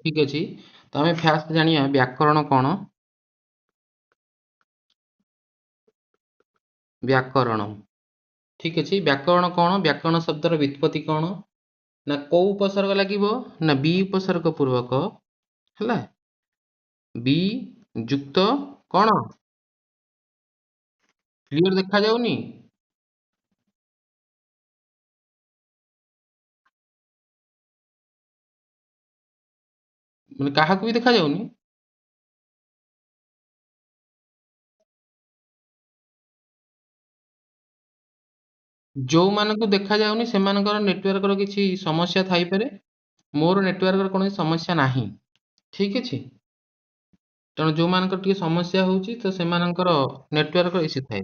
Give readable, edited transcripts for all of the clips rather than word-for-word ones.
ठीक अच्छे तो आम फास्ट जाना व्याकरण कौन व्याकरण ठीक अच्छे व्याकरण कौन व्याकरण शब्दर व्युत्पत्ति कौन ना को उपसर्ग लगे ना बी उपसर्ग पूर्वक है बी युक्त कौन क्लियर देखा जाऊनी मैंने क्या भी देखा जाऊनी जो मानक देखा जाऊनी से नेटवर्क किसी समस्या थाई पारे मोर नेटवर्क कौन समस्या नहीं ठीक अच्छे तेणु जो मान समस्या होची तो से नेटवर्क इश्यू थाए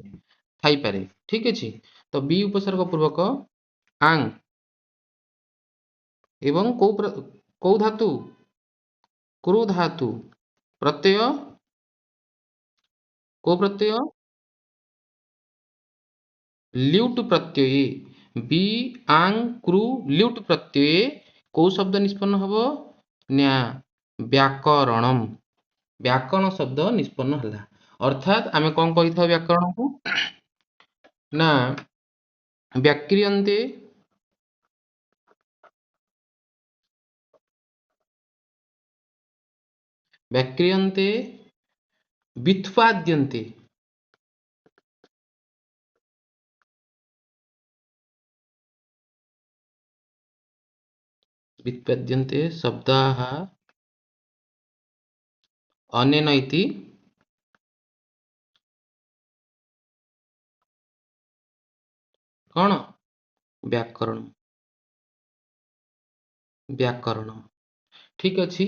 थाई पारे ठीक अच्छे तो बी उपसर्ग पूर्वक आंग एवं को धातु क्रू धातु प्रत्यय को प्रत्यय ल्यूट प्रत्यय बी आंग क्रू ल्यूट प्रत्यय को शब्द निष्पन्न हब ना व्याकरणम व्याकरण शब्द निष्पन्न है अर्थात आम कौन कही था व्याकरण को ना व्याक्रियन्ते व्याक्रियन्ते व्युत्पाद्यन्ते व्युत्पद्यन्ते शब्दाः अनेन इति कौन व्याकरण व्याकरण ठीक अच्छे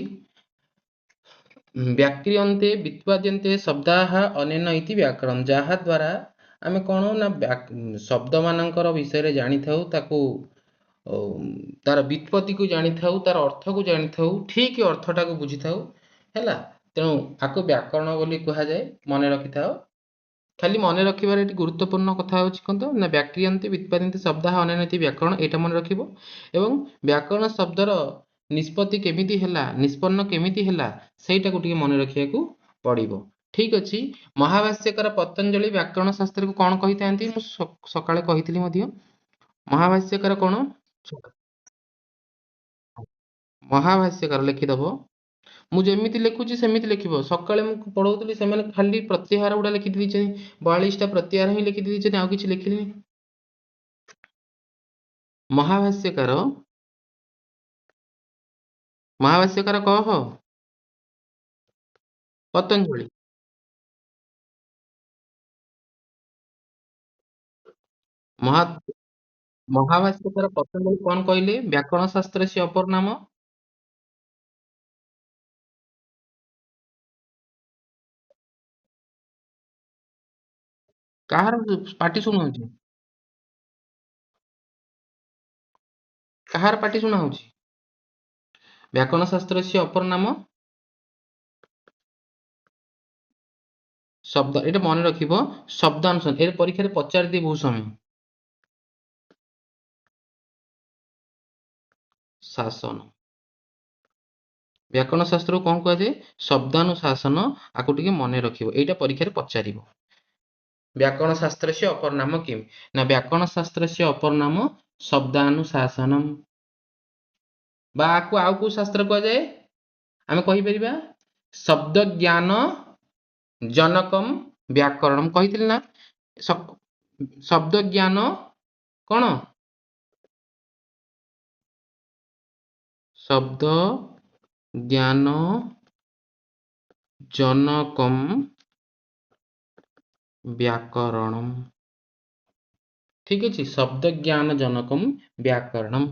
व्याक्रियन्ते व्युत्पाद्यन्ते शब्दाः अनेन इति व्याकरण जहाँ द्वारा आमे कौन ना शब्द मानकर विषय जानी थाउ ताकू तार व्युत्पत्ति को जानी थाउ तार अर्थ को जानी थाउ ठीक अर्थटा को बुझी थाउ हैला तेणु आको व्याकरण बोली कहा जाए मन रखि थाओ खाली मन रखिबार एटी गुरुत्वपूर्ण कथा होछि कोन तो ना व्याक्रियन्ते व्युत्पाद्यन्ते शब्दाः अनेन इति व्याकरण एटा मन रखिबो एवं व्याकरण शब्दर निष्पत्ति केमिति ହେଲା निष्पन्न केमिति ହେଲା ସେଇଟାକୁ ଟିକେ ମନେ ରଖିବାକୁ ପଡ଼ିବ ଠିକ ଅଛି ମହାଭାଷ୍ୟକାର ପତଞ୍ଜଳି ବ୍ୟାକରଣ ଶାସ୍ତ୍ରକୁ କଣ କହିଥାନ୍ତି ମୁଁ ସକାଳେ କହିଥିଲି ମଧ୍ୟ ମହାଭାଷ୍ୟକାର କଣ ମହାଭାଷ୍ୟକାର ଲେଖିଦବ ମୁଁ ଯେମିତି ଲେଖୁଛି ସେମିତି ଲେଖିବ ସକାଳେ ମୁଁ ପଢଉଥିଲି ସେମାନେ ଖାଲି ପ୍ରତ୍ୟାହାର ଗୁଡା ଲେଖି ଦେଇଛନ୍ତି 42ଟା ପ୍ରତ୍ୟାହାର ହିଁ ଲେଖି ଦେଇଛନ୍ତି ଆଉ କିଛି ଲେଖିଲେନି ମହାଭାଷ୍ୟକାର ମହାଭାଷ୍ୟକାର କହ ପତଞ୍ଜଳି ମହା ମହାଭାଷ୍ୟକାର ପତଞ୍ଜଳି କଣ କହିଲେ ବ୍ୟାକରଣ ଶାସ୍ତ୍ର ସେ ଅପର ନାମ କାହାର ପାଟି ଶୁଣାଉଛି କାହାର ପାଟି ଶୁଣା ହଉଛି ବ୍ୟାକରଣ ଶାସ୍ତ୍ର ସେ ଅପର ନାମ ଶବ୍ଦ ଏଇଟା ମନେ ରଖିବ ଶବ୍ଦାନୁସାର ଏর ପରୀକ୍ଷାରେ ପଚାରି ଦିଏ ବହୁତ ସମୟ ଶାସନ ବ୍ୟାକରଣ ଶାସ୍ତ୍ରକୁ କଣ କୁହାଯାଏ ଶବ୍ଦାନୁଶାସନ ଆକୁ ଟିକେ ମନେ ରଖିବ ଏଇଟା ପରୀକ୍ଷାରେ ପଚାରିବ व्याकरण शास्त्रस्य अपर नाम किम ना व्याकरण शास्त्रस्य अपर नाम शब्दानुशासनम बा आकु आउ को शास्त्र कह जाए आमे कहि परिबा शब्द ज्ञान जनकम व्याकरणम कहिथिल ना शब्द ज्ञान कौन शब्द ज्ञान जनकम व्याकरणम ठीक अच्छे शब्द ज्ञान जनकम व्याकरणम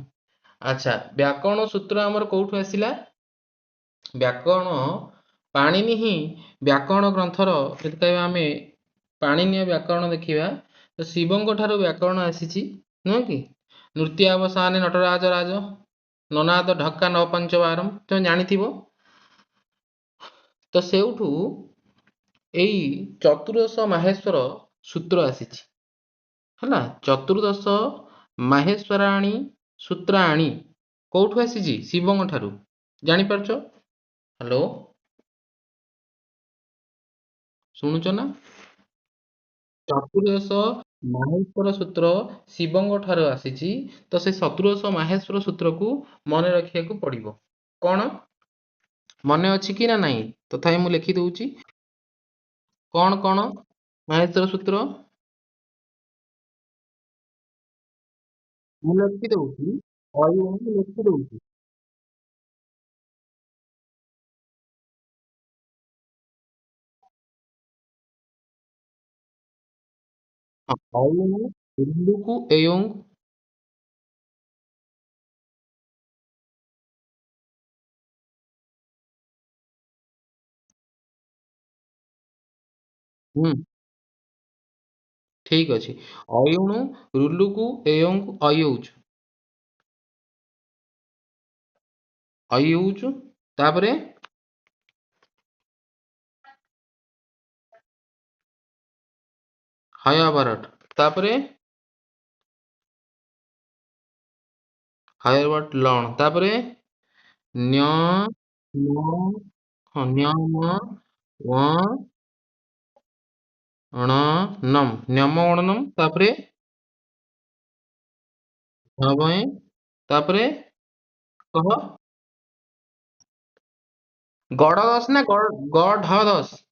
अच्छा व्याकरण सूत्र आमर कोठु आसिला व्याकरण पाणिनि ही व्याकरण ग्रंथर जदि कहबा आमे पाणिनीय व्याकरण देखिबा तो शिवंक ठारू व्याकरण आसीची नुह कि नृत्यावसाने नटराज राज ननाद ढक्का नव पंचबारम तुम जानिथिबो तो सेउठू एई चतुर्दश माहेश्वर सूत्र आसीची हला चतुर्दश माहेश्वराणी सूत्राणी कोठु आसीची शिवंक ठारू जानि पारछो ହ୍ୟାଲୋ, ଶୁଣୁଛ ନା? ଚତୁର୍ଦଶ ମାହେଶ୍ୱର ସୂତ୍ର ଶିବଙ୍କ ଠାରୁ ଆସିଛି। ତ ସେ ଚତୁର୍ଦଶ ମାହେଶ୍ୱର ସୂତ୍ରକୁ ମନେ ରଖିବାକୁ ପଡିବ। କଣ ମନେ ଅଛି କି ନା ନାହିଁ? ତଥାପି ମୁଁ ଲେଖି ଦଉଛି। କଣ କଣ ମାହେଶ୍ୱର ସୂତ୍ର? ମୁଁ ଲେଖି ଦଉଛି। ମୁଁ ଲେଖି ଦଉଛି। ହଁ, ଅୟୁଂ ଉଲ୍ଲୁକୁ ଏୟୋଂ। ହୁଁ, ଠିକ ଅଛି। ଅୟୁଣୁ ରୁଲୁକୁ ଏୟୋଂ ଅୟୌଜ। ଅୟୌଜ। ତାପରେ ହୟାବରଟ। ତାପରେ ହୟାବରଟ ଲଣ। ତାପରେ ନ୍ୟ ନ ହଁ, ନ୍ୟ ମ ୱ ଣ ନମ୍ ନ୍ୟମ ଗଣନମ୍। ତାପରେ ନବଏ। ତାପରେ କହ। ଗଡ ଦଶ ନା ଗଢ ଦଶ?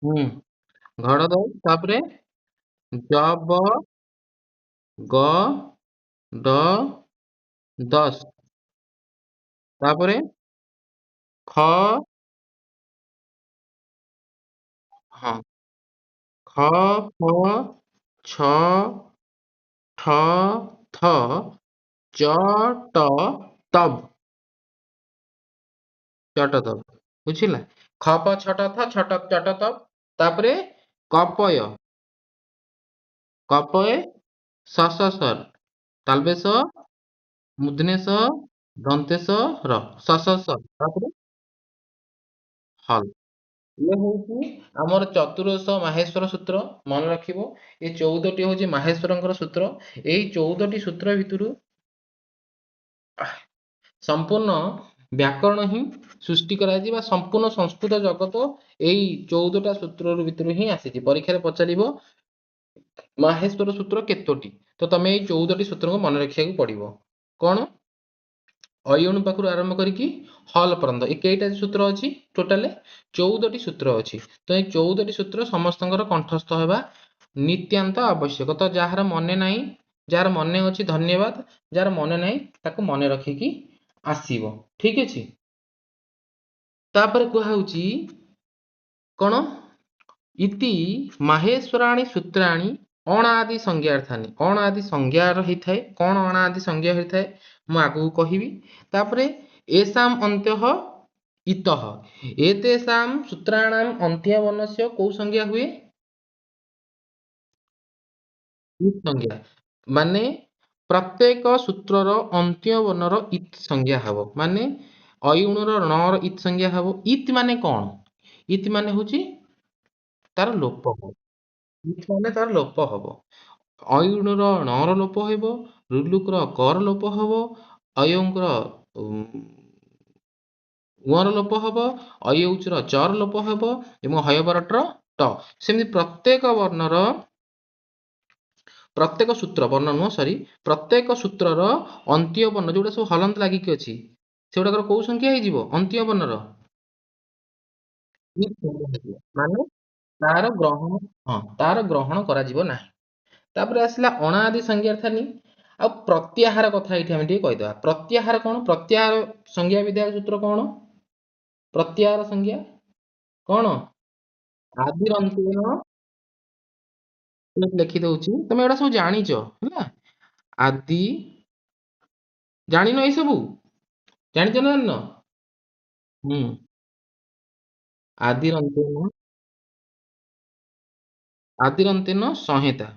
ହୁଁ, ଘଡ ଦଶ। ତାପରେ ଜବ ଗ ଡ ଦଶ। ତାପରେ ଖ ହଁ, ଖ ଫ ଛ ଠ ଥ ચ ଟ ତବ୍। ଚଟ ତବ୍। ବୁଝିଲା? ଖ ପ ଛଟ ଥ ଛଟ ଚଟ ତବ୍। ତାପରେ କପୟ କପଏ ସ ସ ସର୍। ତାଲବେଶ ମୁଧନେଶ ଦନ୍ତେଶ ର ସ ସ ସ। ତାପରେ ହଲ୍। ଇଏ ହଉଛି ଆମର ଚତୁର୍ଦଶ ମାହେଶ୍ଵର ସୂତ୍ର। ମନେ ରଖିବ, ଏ 14ଟି ହଉଛି ମାହେଶ୍ଵରଙ୍କର ସୂତ୍ର। ଏଇ 14ଟି ସୂତ୍ର ଭିତରୁ ସମ୍ପୂର୍ଣ୍ଣ ବ୍ୟାକରଣ ହିଁ ସୃଷ୍ଟି କରାଯାଇଛି, ବା ସମ୍ପୂର୍ଣ୍ଣ ସଂସ୍କୃତ ଜଗତ ଏଇ 14ଟା ସୂତ୍ର ଭିତରୁ ହିଁ ଆସିଛି। ପରୀକ୍ଷାରେ ପଚାରିବ ମାହେଶ୍ଵର ସୂତ୍ର କେତୋଟି? ତ ତମେ ଏଇ 14ଟି ସୂତ୍ରକୁ ମନେ ରଖିବାକୁ ପଡିବ। କଣ? ଅୟୋଣୁ ପାଖରୁ ଆରମ୍ଭ କରିକି ହଲ ପର୍ଯ୍ୟନ୍ତ ଏ କେଇଟା ସୂତ୍ର ଅଛି? ଟୋଟାଲ 14ଟି ସୂତ୍ର ଅଛି। ତ ଏଇ 14ଟି ସୂତ୍ର ସମସ୍ତଙ୍କର କଣ୍ଠସ୍ଥ ହେବା ନିତ୍ୟାନ୍ତ ଆବଶ୍ୟକ। ତ ଯାହାର ମନେ ନାହିଁ, ଯାହାର ମନେ ଅଛି ଧନ୍ୟବାଦ, ଯାହାର ମନେ ନାହିଁ ତାକୁ ମନେ ରଖିକି ଆସିବ। ଠିକ ଅଛି? ତାପରେ କୁହାହଉଛି କଣ? ଇତି ମାହେଶ୍ଵରାଣୀ ସୂତ୍ରାଣୀ ଅଣାଦି ସଂଜ୍ଞାର୍ଥାନି। ଅଣାଦି ସଂଜ୍ଞାର ହେଇଥାଏ। କଣ ଅଣାଦି ସଂଜ୍ଞା ହେଇଥାଏ ମୁଁ ଆଗକୁ କହିବି। ତାପରେ ଏସାମ ଅନ୍ତ୍ୟଃ ଇତଃ। ଏତେଷାଂ ସୂତ୍ରାଣାମ୍ ଅନ୍ତ୍ୟ ବର୍ଣ୍ଣସ୍ୟ କୋଉ ସଂଜ୍ଞା ହୁଏ? ଇତ୍ ସଂଜ୍ଞା। ମାନେ ପ୍ରତ୍ୟେକ ସୂତ୍ରର ଅନ୍ତ୍ୟ ବର୍ଣ୍ଣର ଇତ୍ ସଂଜ୍ଞା ହବ। ମାନେ ଅୟୁଣର ଣର ଇତ୍ ସଂଜ୍ଞା ହବ। ଇତ୍ ମାନେ କଣ? ଇତ୍ ମାନେ ହଉଛି ତାର ଲୋପ ହବ। ଇତ୍ ମାନେ ତାର ଲୋପ ହବ। ଅୟୁଣର ଣର ଲୋପ ହେବ, ରୁଲୁକର କର ଲୋପ ହବ, ଅୟୋଙ୍କର ଉଅର ଲୋପ ହବ, ଅୟୌଚର ଚର ଲୋପ ହବ ଏବଂ ହୟବରଟର ଟ। ସେମିତି ପ୍ରତ୍ୟେକ ବର୍ଣ୍ଣର ପ୍ରତ୍ୟେକ ସୂତ୍ର ବର୍ଣ୍ଣ ନୁହଁ ସରି ପ୍ରତ୍ୟେକ ସୂତ୍ରର ଅନ୍ତ୍ୟ ବର୍ଣ୍ଣ ଯୋଉଟା ସବୁ ହଲନ୍ତ ଲାଗିକି ଅଛି ସେଗୁଡାକର କୋଉ ସଂଖ୍ୟା ହେଇଯିବ? ଅନ୍ତ୍ୟ ବର୍ଣ୍ଣର ଇତ୍ ସଂଜ୍ଞା ହେଇଯିବ। ମାନେ ତାର ଗ୍ରହଣ, ହଁ, ତାର ଗ୍ରହଣ କରାଯିବ ନାହିଁ। ତାପରେ ଆସିଲା ଅଣାଦି ସଂଜ୍ଞାର୍ଥାନି। ଆଉ ପ୍ରତ୍ୟାହାର କଥା ଏଇଠି ଆମେ ଟିକେ କହିଦବା। ପ୍ରତ୍ୟାହାର କଣ? ପ୍ରତ୍ୟାହାର ସଂଜ୍ଞା ବିଧାୟକ ସୂତ୍ର କଣ? ପ୍ରତ୍ୟାହାର ସଂଜ୍ଞା କଣ? ଆଦିରନ୍ତେନ, ଲେଖି ଦଉଛି, ତମେ ଏଗୁଡା ସବୁ ଜାଣିଛ ହେଲା। ଆଦି, ଜାଣିନ ଏଇ ସବୁ? ଜାଣିଛ ନା ଜାଣିନ? ହୁଁ। ଆଦିରନ୍ତେନ, ଆଦିରନ୍ତେନ ସଂହିତା।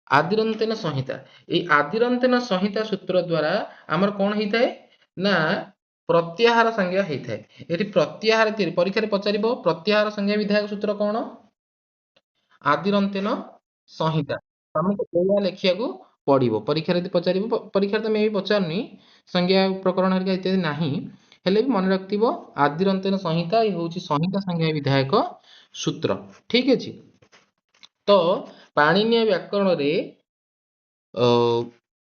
ଆଦିରନ୍ତେନ ସଂହିତା। ଏଇ ଆଦିରନ୍ତେନ ସଂହିତା ସୂତ୍ର ଦ୍ଵାରା ଆମର କଣ ହେଇଥାଏ ନା ପ୍ରତ୍ୟାହାର ସଂଜ୍ଞା ହେଇଥାଏ। ଏଠି ପ୍ରତ୍ୟାହାର ତିଆରି ପରୀକ୍ଷାରେ ପଚାରିବ ପ୍ରତ୍ୟାହାର ସଂଜ୍ଞା ବିଧାୟକ ସୂତ୍ର କଣ? ଆଦିରନ୍ତେନ ସଂହିତା। ତମକୁ ଏଇଆ ଲେଖିବାକୁ ପଡିବ। ପରୀକ୍ଷାରେ ଯଦି ପଚାରିବ, ପରୀକ୍ଷାରେ ତ ମେ ବି ପଚାରୁନି, ସଂଜ୍ଞା ପ୍ରକରଣ ହେରିକା ଇତ୍ୟାଦି ନାହିଁ, ହେଲେ ବି ମନେ ରଖିଥିବ ଆଦିରନ୍ତନ ସଂହିତା, ଏ ହଉଛି ସଂହିତା ସଂଜ୍ଞା ବିଧାୟକ ସୂତ୍ର। ଠିକ ଅଛି। ତ ପାଣିନିୟ ବ୍ୟାକରଣରେ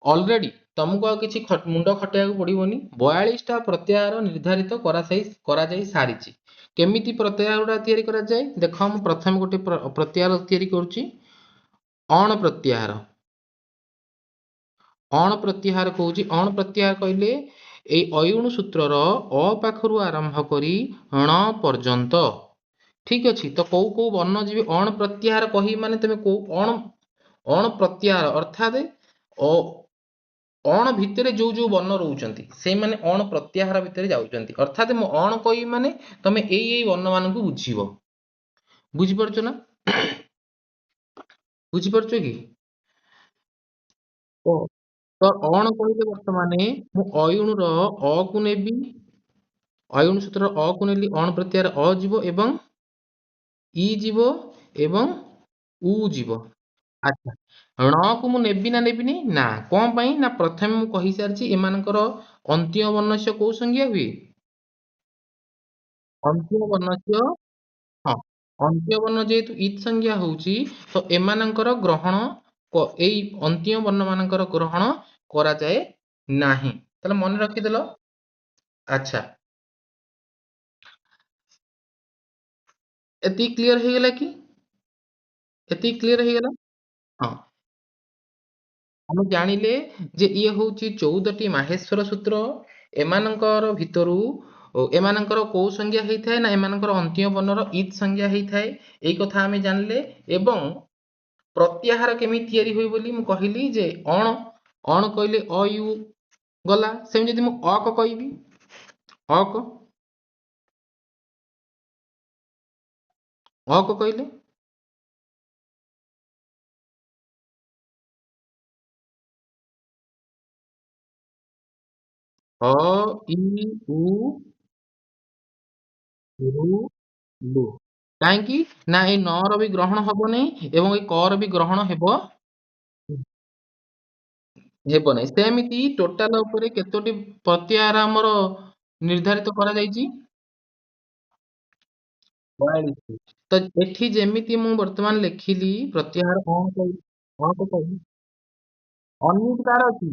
ଅଲରେଡି ତମକୁ ଆଉ କିଛି ମୁଣ୍ଡ ଖଟେଇବାକୁ ପଡିବନି। 42ଟା ପ୍ରତ୍ୟାହାର ନିର୍ଦ୍ଧାରିତ କରାଯାଇ ସାରିଛି। କେମିତି ପ୍ରତ୍ୟାହାର ଗୁଡା ତିଆରି କରାଯାଏ? ଦେଖ, ମୁଁ ପ୍ରଥମେ ଗୋଟେ ପ୍ରତ୍ୟାହାର ତିଆରି କରୁଛି, ଅଣ ପ୍ରତ୍ୟାହାର। ଅଣ ପ୍ରତ୍ୟାହାର କହୁଛି, ଅଣ ପ୍ରତ୍ୟାହାର କହିଲେ ଏଇ ଅୟୁଣୁ ସୂତ୍ରର ଅ ପାଖରୁ ଆରମ୍ଭ କରି ଣ ପର୍ଯ୍ୟନ୍ତ। ଠିକ ଅଛି। ତ କୋଉ କୋଉ ବର୍ଣ୍ଣ ଯିବେ ଅଣ ପ୍ରତ୍ୟାହାର କହିବି, ମାନେ ତମେ କୋଉ ଅଣ ପ୍ରତ୍ୟାହାର ଅର୍ଥାତ ଅଣ ଭିତରେ ଯୋଉ ଯୋଉ ବର୍ଣ୍ଣ ରହୁଛନ୍ତି ସେଇମାନେ ଅଣ ପ୍ରତ୍ୟାହାର ଭିତରେ ଯାଉଛନ୍ତି। ଅର୍ଥାତ ମୁଁ ଅଣ କହିବି ମାନେ ତମେ ଏଇ ବର୍ଣ୍ଣ ମାନଙ୍କୁ ବୁଝିବ। ବୁଝିପାରୁଛ ନା? ବୁଝିପାରୁଛ କି? ତ ତ ଅଣ କହିଲେ ବର୍ତ୍ତମାନେ ମୁଁ ଅୟୁଣୁର ଅ କୁ ନେବି, ଅୟୁଣୁ ସୂତ୍ରର ଅ କୁ ନେଲି, ଅଣ ପ୍ରତ୍ୟାହାର ଅ ଯିବ ଏବଂ ଇ ଯିବ ଏବଂ ଉ ଯିବ। ଆଚ୍ଛା, ଣ କୁ ମୁଁ ନେବି ନା ନେବିନି? ନା। କଣ ପାଇଁ ନା ପ୍ରଥମେ ମୁଁ କହିସାରିଛି ଏମାନଙ୍କର ଅନ୍ତିମ ବର୍ଣ୍ଣସ୍ୟ କୋଉ ସଂଜ୍ଞା ହୁଏ? ଅନ୍ତିମ ବର୍ଣ୍ଣସ୍ୟ, ହଁ, ଅନ୍ତିମ ବର୍ଣ୍ଣ ଯେହେତୁ ଇତ୍ ସଂଜ୍ଞା ହଉଛି, ତ ଏମାନଙ୍କର ଗ୍ରହଣ ଏଇ ଅନ୍ତିମ ବର୍ଣ୍ଣ ମାନଙ୍କର ଗ୍ରହଣ କରାଯାଏ ନାହିଁ। ତାହେଲେ ମନେ ରଖିଦେଲ। ଆଚ୍ଛା, ଏତିକି କ୍ଲିୟର ହେଇଗଲା କି? ଏତିକି କ୍ଲିୟର ହେଇଗଲା? ହଁ। ଆମେ ଜାଣିଲେ ଯେ ଇଏ ହଉଛି 14ଟି ମାହେଶ୍ଵର ସୂତ୍ର। ଏମାନଙ୍କର ଭିତରୁ ଏମାନଙ୍କର କୋଉ ସଂଜ୍ଞା ହେଇଥାଏ ନା ଏମାନଙ୍କର ଅନ୍ତିମ ବର୍ଣ୍ଣର ଇତ୍ ସଂଜ୍ଞା ହେଇଥାଏ। ଏଇ କଥା ଆମେ ଜାଣିଲେ। ଏବଂ ପ୍ରତ୍ୟାହାର କେମିତି ତିଆରି ହୁଏ ବୋଲି ମୁଁ କହିଲି ଯେ ଅଣ, ଅଣ କହିଲେ ଅ ୟୁ ଗଲା। ସେମିତି ଯଦି ମୁଁ ଅକ କହିବି, ଅକ, ଅକ କହିଲେ ଅ ଇ ଉ ରୁ ଲୁ। କାହିଁକି ନା ଏଇ ନ ର ବି ଗ୍ରହଣ ହବ ନାହିଁ ଏବଂ ଏଇ କ ର ବି ଗ୍ରହଣ ହେବ ନାହିଁ। ସେମିତି ଟୋଟାଲ ଉପରେ କେତୋଟି ପ୍ରତ୍ୟାହାର ଆମର ନିର୍ଦ୍ଧାରିତ କରାଯାଇଛି? 42। ତ ଏଠି ଯେମିତି ମୁଁ ବର୍ତ୍ତମାନ ଲେଖିଲି ପ୍ରତ୍ୟାହାର କଣ କହିବି, କଣ କହିବି, ଅନିଟ କାର ଅଛି।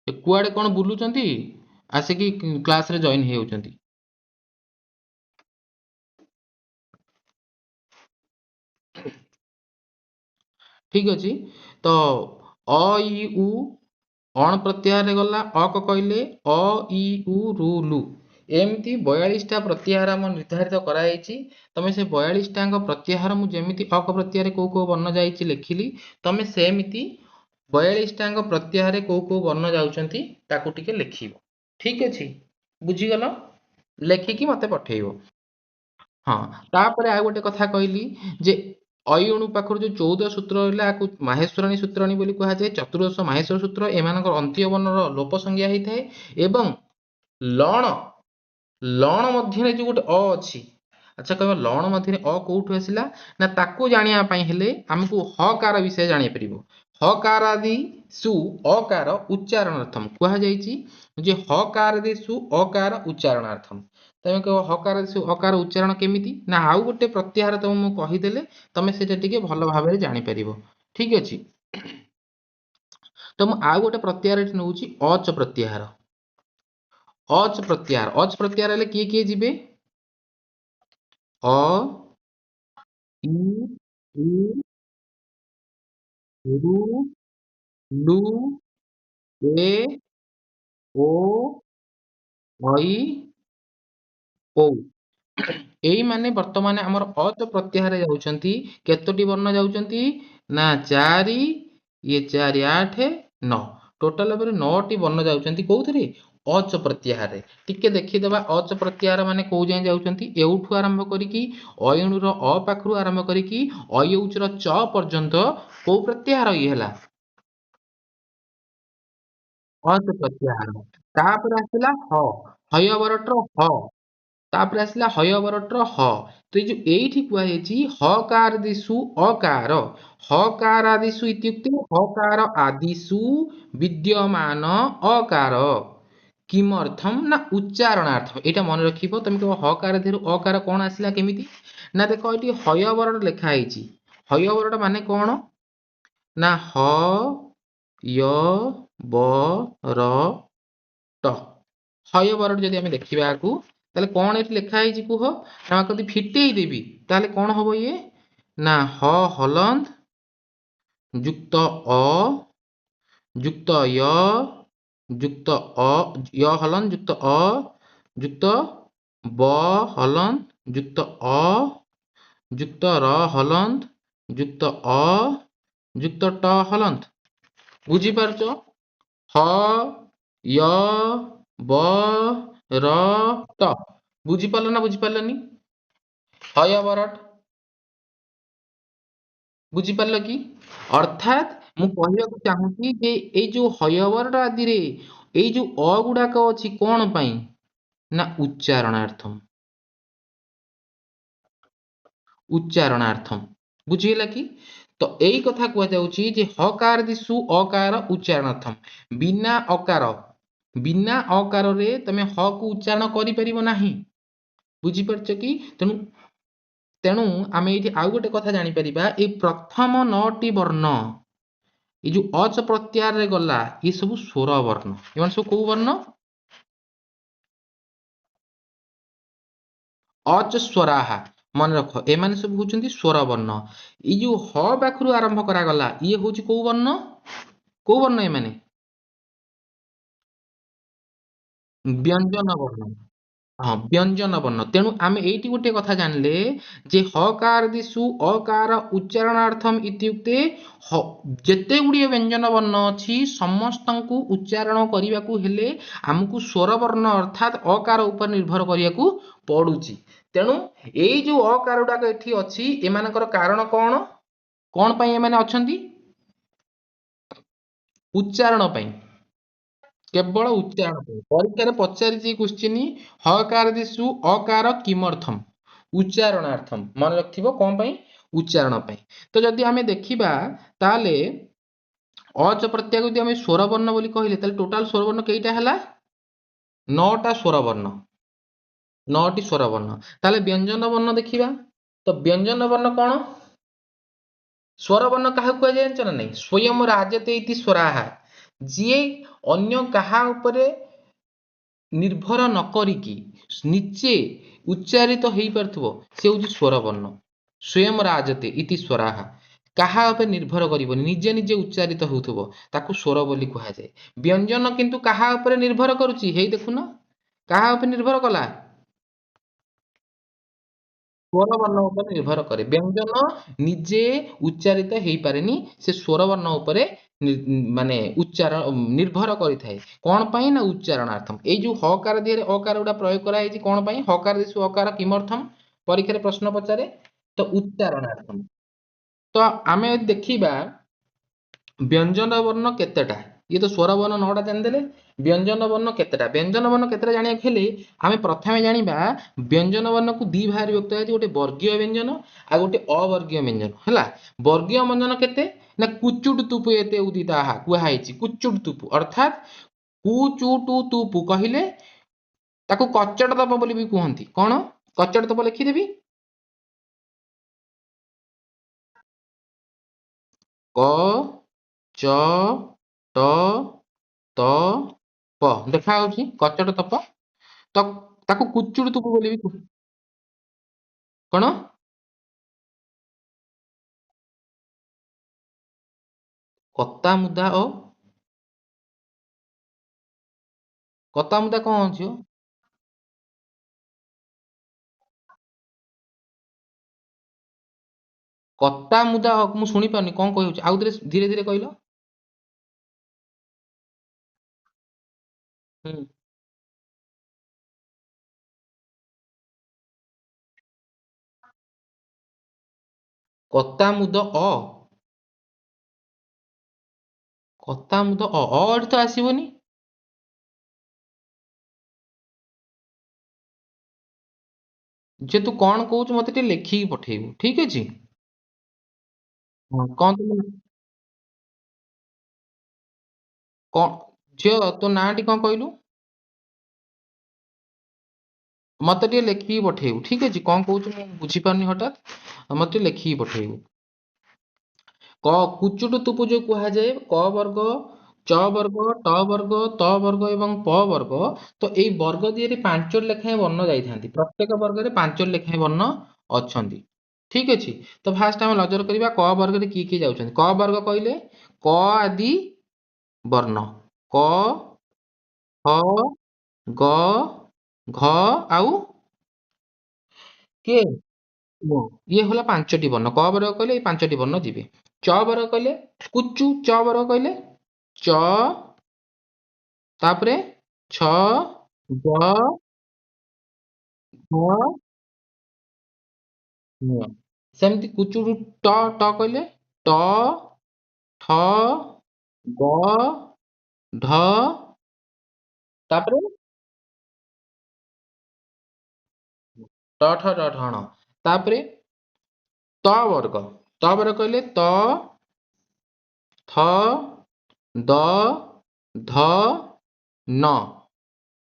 ଏ କୁଆଡେ କଣ ବୁଲୁଛନ୍ତି? ଆସିକି କ୍ଲାସରେ ଜଏନ ହେଇଯାଉଛନ୍ତି। ଠିକ ଅଛି। ତ ଅ ଇ ଉ ଅଣ ପ୍ରତ୍ୟାହାରରେ ଗଲା, ଅକ କହିଲେ ଅ ଇ ଉ ରୁ ଲୁ। ଏମିତି 42ଟା ପ୍ରତ୍ୟାହାର ଆମ ନିର୍ଦ୍ଧାରିତ କରାଯାଇଛି। ତମେ ସେ 42ଟାଙ୍କ ପ୍ରତ୍ୟାହାର ମୁଁ ଯେମିତି ଅକ ପ୍ରତ୍ୟାହାରରେ କୋଉ କୋଉ ବର୍ଣ୍ଣ ଯାଇଛି ଲେଖିଲି, ତମେ ସେମିତି 42ଟାଙ୍କ ପ୍ରତ୍ୟାହାରରେ କୋଉ କୋଉ ବର୍ଣ୍ଣ ଯାଉଛନ୍ତି ତାକୁ ଟିକେ ଲେଖିବ। ଠିକ ଅଛି, ବୁଝିଗଲ? ଲେଖିକି ମତେ ପଠେଇବ। ହଁ, ତାପରେ ଆଉ ଗୋଟେ କଥା କହିଲି ଯେ ଅୟୁଣୁ ପାଖରୁ ଯୋଉ 14 ସୂତ୍ର ରହିଲା ଆକୁ ମାହେଶ୍ୱରାଣୀ ସୂତ୍ରାଣୀ ବୋଲି କୁହାଯାଏ। ଚତୁର୍ଦଶ ମାହେଶ୍ୱର ସୂତ୍ର, ଏମାନଙ୍କର ଅନ୍ତ୍ୟ ବର୍ଣ୍ଣର ଲୋପ ସଂଜ୍ଞା ହେଇଥାଏ। ଏବଂ ଲଣ, ଲଣ ମଧ୍ୟରେ ଯୋଉ ଗୋଟେ ଅ ଅଛି, ଆଚ୍ଛା କହିବ ଲଣ ମଧ୍ୟରେ ଅ କୋଉଠୁ ଆସିଲା? ନା ତାକୁ ଜାଣିବା ପାଇଁ ହେଲେ ଆମକୁ ହକାର ବିଷୟ ଜାଣିବାକୁ ପଡିବ। ହକାରାଦି ସୁ ଅକାର ଉଚ୍ଚାରଣାର୍ଥମ କୁହାଯାଇଛି ଯେ ହକାର ସୁ ଅକାର ଉଚ୍ଚାରଣାର୍ଥମ। ତମେ କହିବ ହକାର ସୁ ଅକାର ଉଚ୍ଚାରଣ କେମିତି? ନା ଆଉ ଗୋଟେ ପ୍ରତ୍ୟାହାର ତମକୁ ମୁଁ କହିଦେଲେ ତମେ ସେଇଟା ଟିକେ ଭଲ ଭାବରେ ଜାଣିପାରିବ। ଠିକ ଅଛି। ତ ମୁଁ ଆଉ ଗୋଟେ ପ୍ରତ୍ୟାହାର ଏଠି ନଉଛି, ଅଚ ପ୍ରତ୍ୟାହାର। ଅଚ ପ୍ରତ୍ୟାହାର, ଅଚ ପ୍ରତ୍ୟାହାର ହେଲେ କିଏ କିଏ ଯିବେ? ଅ, ଇ, ଉ, ରୁ, ଲୁ, ଏ, ଓ, ଐ, ଓ। ଏଇ ମାନେ ବର୍ତ୍ତମାନ ଆମର ଅଚ ପ୍ରତ୍ୟାହାରରେ ଯାଉଛନ୍ତି। କେତୋଟି ବର୍ଣ୍ଣ ଯାଉଛନ୍ତି? ନା 4, ଇଏ 4, 8, 9। ଟୋଟାଲ ଉପରେ 9ଟି ବର୍ଣ୍ଣ ଯାଉଛନ୍ତି କୋଉଥିରେ? ଅଚ ପ୍ରତ୍ୟାହାରରେ। ଟିକେ ଦେଖିଦବା ଅଚ ପ୍ରତ୍ୟାହାର ମାନେ କୋଉ ଯାଏଁ ଯାଉଛନ୍ତି। ଏଉଠୁ ଆରମ୍ଭ କରିକି ଅୟୁଣୁର ଅ ପାଖରୁ ଆରମ୍ଭ କରିକି ଅୟଉଚର ଚ ପର୍ଯ୍ୟନ୍ତ କୋଉ ପ୍ରତ୍ୟାହାର ଇଏ ହେଲା? ଅଚ ପ୍ରତ୍ୟାହାର। ତାପରେ ଆସିଲା ହ, ହୟବରଟର ହ, ତାପରେ ଆସିଲା ହୟବରଟର ହ। ତ ଏଇ ଯୋଉ ଏଇଠି କୁହାଯାଇଛି ହକାର ଦିଶୁ ଅକାର, ହକାର ଆଦିଷୁ ଇତ୍ୟୁକ୍ତେ ହକାର ଆଦିଷୁ ବିଦ୍ୟମାନ ଅକାର କିମर्थम ନା ଉଚ୍ଚାରଣାର୍ଥ। ଏଇଟା ମନେ ରଖିବ। ତମେ କହିବ ହକାର ଦେହରୁ ଅକାର କଣ ଆସିଲା କେମିତି? ନା ଦେଖ ଏଠି ହୟବରଟ ଲେଖା ହେଇଛି। ହୟବରଟ ମାନେ କଣ? ନା ହ ୟ ବ ର ଟ। ହୟବରଟ ଯଦି ଆମେ ଦେଖିବା ଆକୁ, ତାହେଲେ କଣ ଏଠି ଲେଖା ହେଇଛି କୁହ? ନା ଆକୁ ଯଦି ଫିଟେଇ ଦେବି ତାହେଲେ କଣ ହବ ଇଏ? ନା ହ ହଲନ୍ଦ ଯୁକ୍ତ ଅ ଯୁକ୍ତ ୟ ଯୁକ୍ତ ଅ, ୟ ହଲନ୍ଦ ଯୁକ୍ତ ଅ ଯୁକ୍ତ ବ ହଲନ୍ଦ ଯୁକ୍ତ ଅ ଯୁକ୍ତ ର ହଲନ୍ଦ ଯୁକ୍ତ ଅ ଯୁକ୍ତ ଟ ହଲନ୍ଦ। ବୁଝିପାରୁଛ? ହ ୟ ବ ର ଟ। ବୁଝିପାରିଲ ନା ବୁଝିପାରିଲନି? ହୟବରଟ ବୁଝିପାରିଲ କି? ଅର୍ଥାତ ମୁଁ କହିବାକୁ ଚାହୁଁଛି ଯେ ଏଇ ଯୋଉ ହୟବରଟ ଆଦିରେ ଏଇ ଯୋଉ ଅ ଗୁଡାକ ଅଛି କଣ ପାଇଁ? ନା ଉଚ୍ଚାରଣାର୍ଥମ। ଉଚ୍ଚାରଣାର୍ଥମ। ବୁଝିହେଲା କି? ତ ଏଇ କଥା କୁହାଯାଉଛି ଯେ ହକାର ଦିଶୁ ଅକାର ଉଚ୍ଚାରଣାର୍ଥମ। ବିନା ଅକାର, ବିନା ଅକାରରେ ତମେ ହ କୁ ଉଚ୍ଚାରଣ କରିପାରିବ ନାହିଁ। ବୁଝିପାରୁଛ କି? ତେଣୁ ତେଣୁ ଆମେ ଏଇଠି ଆଉ ଗୋଟେ କଥା ଜାଣିପାରିବା, ଏଇ ପ୍ରଥମ 9ଟି ବର୍ଣ୍ଣ ଏଇ ଯୋଉ ଅଚ ପ୍ରତ୍ୟାହାରରେ ଗଲା, ଏ ସବୁ ସ୍ୱର ବର୍ଣ୍ଣ। ଏମାନେ ସବୁ କୋଉ ବର୍ଣ୍ଣ? ଅଚ ସ୍ୱରାହା। ମନେ ରଖ, ଏମାନେ ସବୁ ହଉଛନ୍ତି ସ୍ୱର ବର୍ଣ୍ଣ। ଏଇ ଯୋଉ ହ ପାଖରୁ ଆରମ୍ଭ କରାଗଲା, ଇଏ ହଉଛି କୋଉ ବର୍ଣ୍ଣ? କୋଉ ବର୍ଣ୍ଣ ଏମାନେ? ବ୍ୟଞ୍ଜନ ବର୍ଣ୍ଣ। ହଁ, ବ୍ୟଞ୍ଜନ ବର୍ଣ୍ଣ। ତେଣୁ ଆମେ ଏଇଠି ଗୋଟେ କଥା ଜାଣିଲେ ଯେ ହକାର ଦିଶୁ ଅକାର ଉଚ୍ଚାରଣାର୍ଥମ ଇତ୍ୟୁକ୍ତେ ଯେତେ ଗୁଡ଼ିଏ ବ୍ୟଞ୍ଜନ ବର୍ଣ୍ଣ ଅଛି ସମସ୍ତଙ୍କୁ ଉଚ୍ଚାରଣ କରିବାକୁ ହେଲେ ଆମକୁ ସ୍ୱର ବର୍ଣ୍ଣ ଅର୍ଥାତ୍ ଅକାର ଉପରେ ନିର୍ଭର କରିବାକୁ ପଡୁଛି। ତେଣୁ ଏଇ ଯୋଉ ଅକାର ଗୁଡାକ ଏଠି ଅଛି ଏମାନଙ୍କର କାରଣ କଣ? କଣ ପାଇଁ ଏମାନେ ଅଛନ୍ତି? ଉଚ୍ଚାରଣ ପାଇଁ। କେବଳ ଉଚ୍ଚାରଣ ପାଇଁ। ପରୀକ୍ଷାରେ ପଚାରିଛି କୋଶ୍ଚିନ୍, ହକାର ଦିଶୁ ଅକାର କିମର୍ଥମ? ଉଚ୍ଚାରଣାର୍ଥମ। ମନେ ରଖିଥିବ କଣ ପାଇଁ? ଉଚ୍ଚାରଣ ପାଇଁ। ତ ଯଦି ଆମେ ଦେଖିବା ତାହେଲେ ଅଚ ପ୍ରତ୍ୟୟକୁ ଯଦି ଆମେ ସ୍ୱର ବର୍ଣ୍ଣ ବୋଲି କହିଲେ ତାହେଲେ ଟୋଟାଲ ସ୍ୱର ବର୍ଣ୍ଣ କେଇଟା ହେଲା? 9ଟା ସ୍ୱର ବର୍ଣ୍ଣ। 9ଟି ସ୍ୱର ବର୍ଣ୍ଣ। ତାହେଲେ ବ୍ୟଞ୍ଜନ ବର୍ଣ୍ଣ ଦେଖିବା। ତ ବ୍ୟଞ୍ଜନ ବର୍ଣ୍ଣ କଣ? ସ୍ୱର ବର୍ଣ୍ଣ କାହାକୁ କୁହାଯାଏ ଜାଣିଛ ନା ନାଇଁ? ସ୍ୱୟଂ ରାଜତେ ଇତି ସ୍ୱରାହା। ଯିଏ ଅନ୍ୟ କାହା ଉପରେ ନିର୍ଭର ନ କରିକି ନିଜେ ଉଚ୍ଚାରିତ ହେଇପାରୁଥିବ ସେ ହଉଛି ସ୍ୱର ବର୍ଣ୍ଣ। ସ୍ୱୟଂ ରାଜତେ ଇତି ସ୍ୱରାହା। କାହା ଉପରେ ନିର୍ଭର କରିବନି, ନିଜେ ନିଜେ ଉଚ୍ଚାରିତ ହେଉଥିବ ତାକୁ ସ୍ୱର ବୋଲି କୁହାଯାଏ। ବ୍ୟଞ୍ଜନ କିନ୍ତୁ କାହା ଉପରେ ନିର୍ଭର କରୁଛି? ହେଇ ଦେଖୁନ, କାହା ଉପରେ ନିର୍ଭର କଲା? ସ୍ୱର ବର୍ଣ୍ଣ ଉପରେ ନିର୍ଭର କରେ। ବ୍ୟଞ୍ଜନ ନିଜେ ଉଚ୍ଚାରିତ ହେଇପାରେନି, ସେ ସ୍ୱର ବର୍ଣ୍ଣ ଉପରେ ମାନେ ନିର୍ଭର କରିଥାଏ। କଣ ପାଇଁ? ନା ଉଚ୍ଚାରଣାର୍ଥମ। ଏଇ ଯୋଉ ହକାର ଦିହରେ ଅକାର ଗୁଡା ପ୍ରୟୋଗ କରାଯାଇଛି କଣ ପାଇଁ? ହକାର ଦିଶୁ ଅକାର କିମର୍ଥମ? ପରୀକ୍ଷାରେ ପ୍ରଶ୍ନ ପଚାରେ। ତ ଉଚ୍ଚାରଣାର୍ଥମ। ତ ଆମେ ଯଦି ଦେଖିବା ବ୍ୟଞ୍ଜନ ବର୍ଣ୍ଣ କେତେଟା? ଇଏ ତ ସ୍ୱର ବର୍ଣ୍ଣ 9ଟା ଜାଣିଦେଲେ। ବ୍ୟଞ୍ଜନ ବର୍ଣ୍ଣ କେତେଟା? ବ୍ୟଞ୍ଜନ ବର୍ଣ୍ଣ କେତେଟା ଜାଣିବାକୁ ହେଲେ ଆମେ ପ୍ରଥମେ ଜାଣିବା ବ୍ୟଞ୍ଜନ ବର୍ଣ୍ଣକୁ ଦି ଭାଗରେ ବିଭକ୍ତ କରାଯାଇଛି, ଗୋଟେ ବର୍ଗୀୟ ବ୍ୟଞ୍ଜନ ଆଉ ଗୋଟେ ଅବର୍ଗୀୟ ବ୍ୟଞ୍ଜନ। ହେଲା, ବର୍ଗୀୟ ବ୍ୟଞ୍ଜନ କେତେ? ନା କୁଚୁଟ ତୁପୁ ଏତେ ଉଦିତାହା କୁହାଯାଇଛି। କୁଚୁଟ ତୁପୁ ଅର୍ଥାତ୍ କୁଚୁଟୁ ତୁପୁ କହିଲେ ତାକୁ କଚଟ ତପ ବୋଲି ବି କୁହନ୍ତି। କଣ? କଚଟ ତପ ଲେଖିଦେବି। କ ଚ ଟ ତ ପ ଦେଖା ହଉଛି କଚଟ ତପ। ତ ତାକୁ କୁଚୁଡ ତୁପୁ ବୋଲି ବି କଣ? କତା ମୁଦା ଓ କତା ମୁଦା କଣ ଅଛି? କତା ମୁଦା ମୁଁ ଶୁଣି ପାରୁନି କଣ କହୁଛି, ଆଉ ଥରେ ଧୀରେ ଧୀରେ କହିଲ। ହୁଁ। କତା ମୁଦ ଅ। କତା ମୁଦ ଅ, ଅ ଏଠି ତ ଆସିବନି। ଯେ ତୁ କଣ କହୁଛୁ ମତେ ଟିକେ ଲେଖିକି ପଠେଇବୁ, ଠିକ ଅଛି? ହଁ, କଣ ତୁ କଣ ଝିଅ ତୋ ନାଁଟି କଣ କହିଲୁ? ମତେ ଟିକେ ଲେଖିକି ପଠେଇବୁ, ଠିକ ଅଛି? କଣ କହୁଛୁ ମୁଁ ବୁଝିପାରୁନି ହଠାତ୍, ମତେ ଟିକେ ଲେଖିକି ପଠେଇବୁ। କ କୁଚୁଟୁ ତୁପୁ ଯୋଉ କୁହାଯାଏ କ ବର୍ଗ, ଚ ବର୍ଗ, ଟ ବର୍ଗ, ତ ବର୍ଗ ଏବଂ ପ ବର୍ଗ, ତ ଏଇ ବର୍ଗ ଦିହରେ ପାଞ୍ଚଟି ଲେଖାଏଁ ବର୍ଣ୍ଣ ଯାଇଥାନ୍ତି। ପ୍ରତ୍ୟେକ ବର୍ଗରେ ପାଞ୍ଚଟି ଲେଖାଏଁ ବର୍ଣ୍ଣ ଅଛନ୍ତି, ଠିକ ଅଛି? ତ ଫାଷ୍ଟ ଆମେ ନଜର କରିବା କ ବର୍ଗରେ କିଏ କିଏ ଯାଉଛନ୍ତି। କ ବର୍ଗ କହିଲେ କ ଆଦି ବର୍ଣ୍ଣ, କ, ଖ, ଗ, ଘ ଆଉ କିଏ? ମ। ଇଏ ହେଲା ପାଞ୍ଚଟି ବର୍ଣ୍ଣ। କ ବର୍ଗ କହିଲେ ଏଇ ପାଞ୍ଚଟି ବର୍ଣ୍ଣ ଯିବେ। ଚ ବର୍ଗ କହିଲେ କୁଚୁ, ଚ ବର୍ଗ କହିଲେ ଚ, ତାପରେ ଛ, ଜ, ଝ, ಞ। ସେମିତି କୁଚୁରୁ ଟ, ଟ କହିଲେ ଟ, ଠ, ଗ, ଢ, ତାପରେ ଟ, ଠ, ଡ, ଢ, ଣ। ତାପରେ ତ ବର୍ଗ, ତ ବର୍ଗ କହିଲେ ତ, ଥ, ଦ, ଧ, ନ।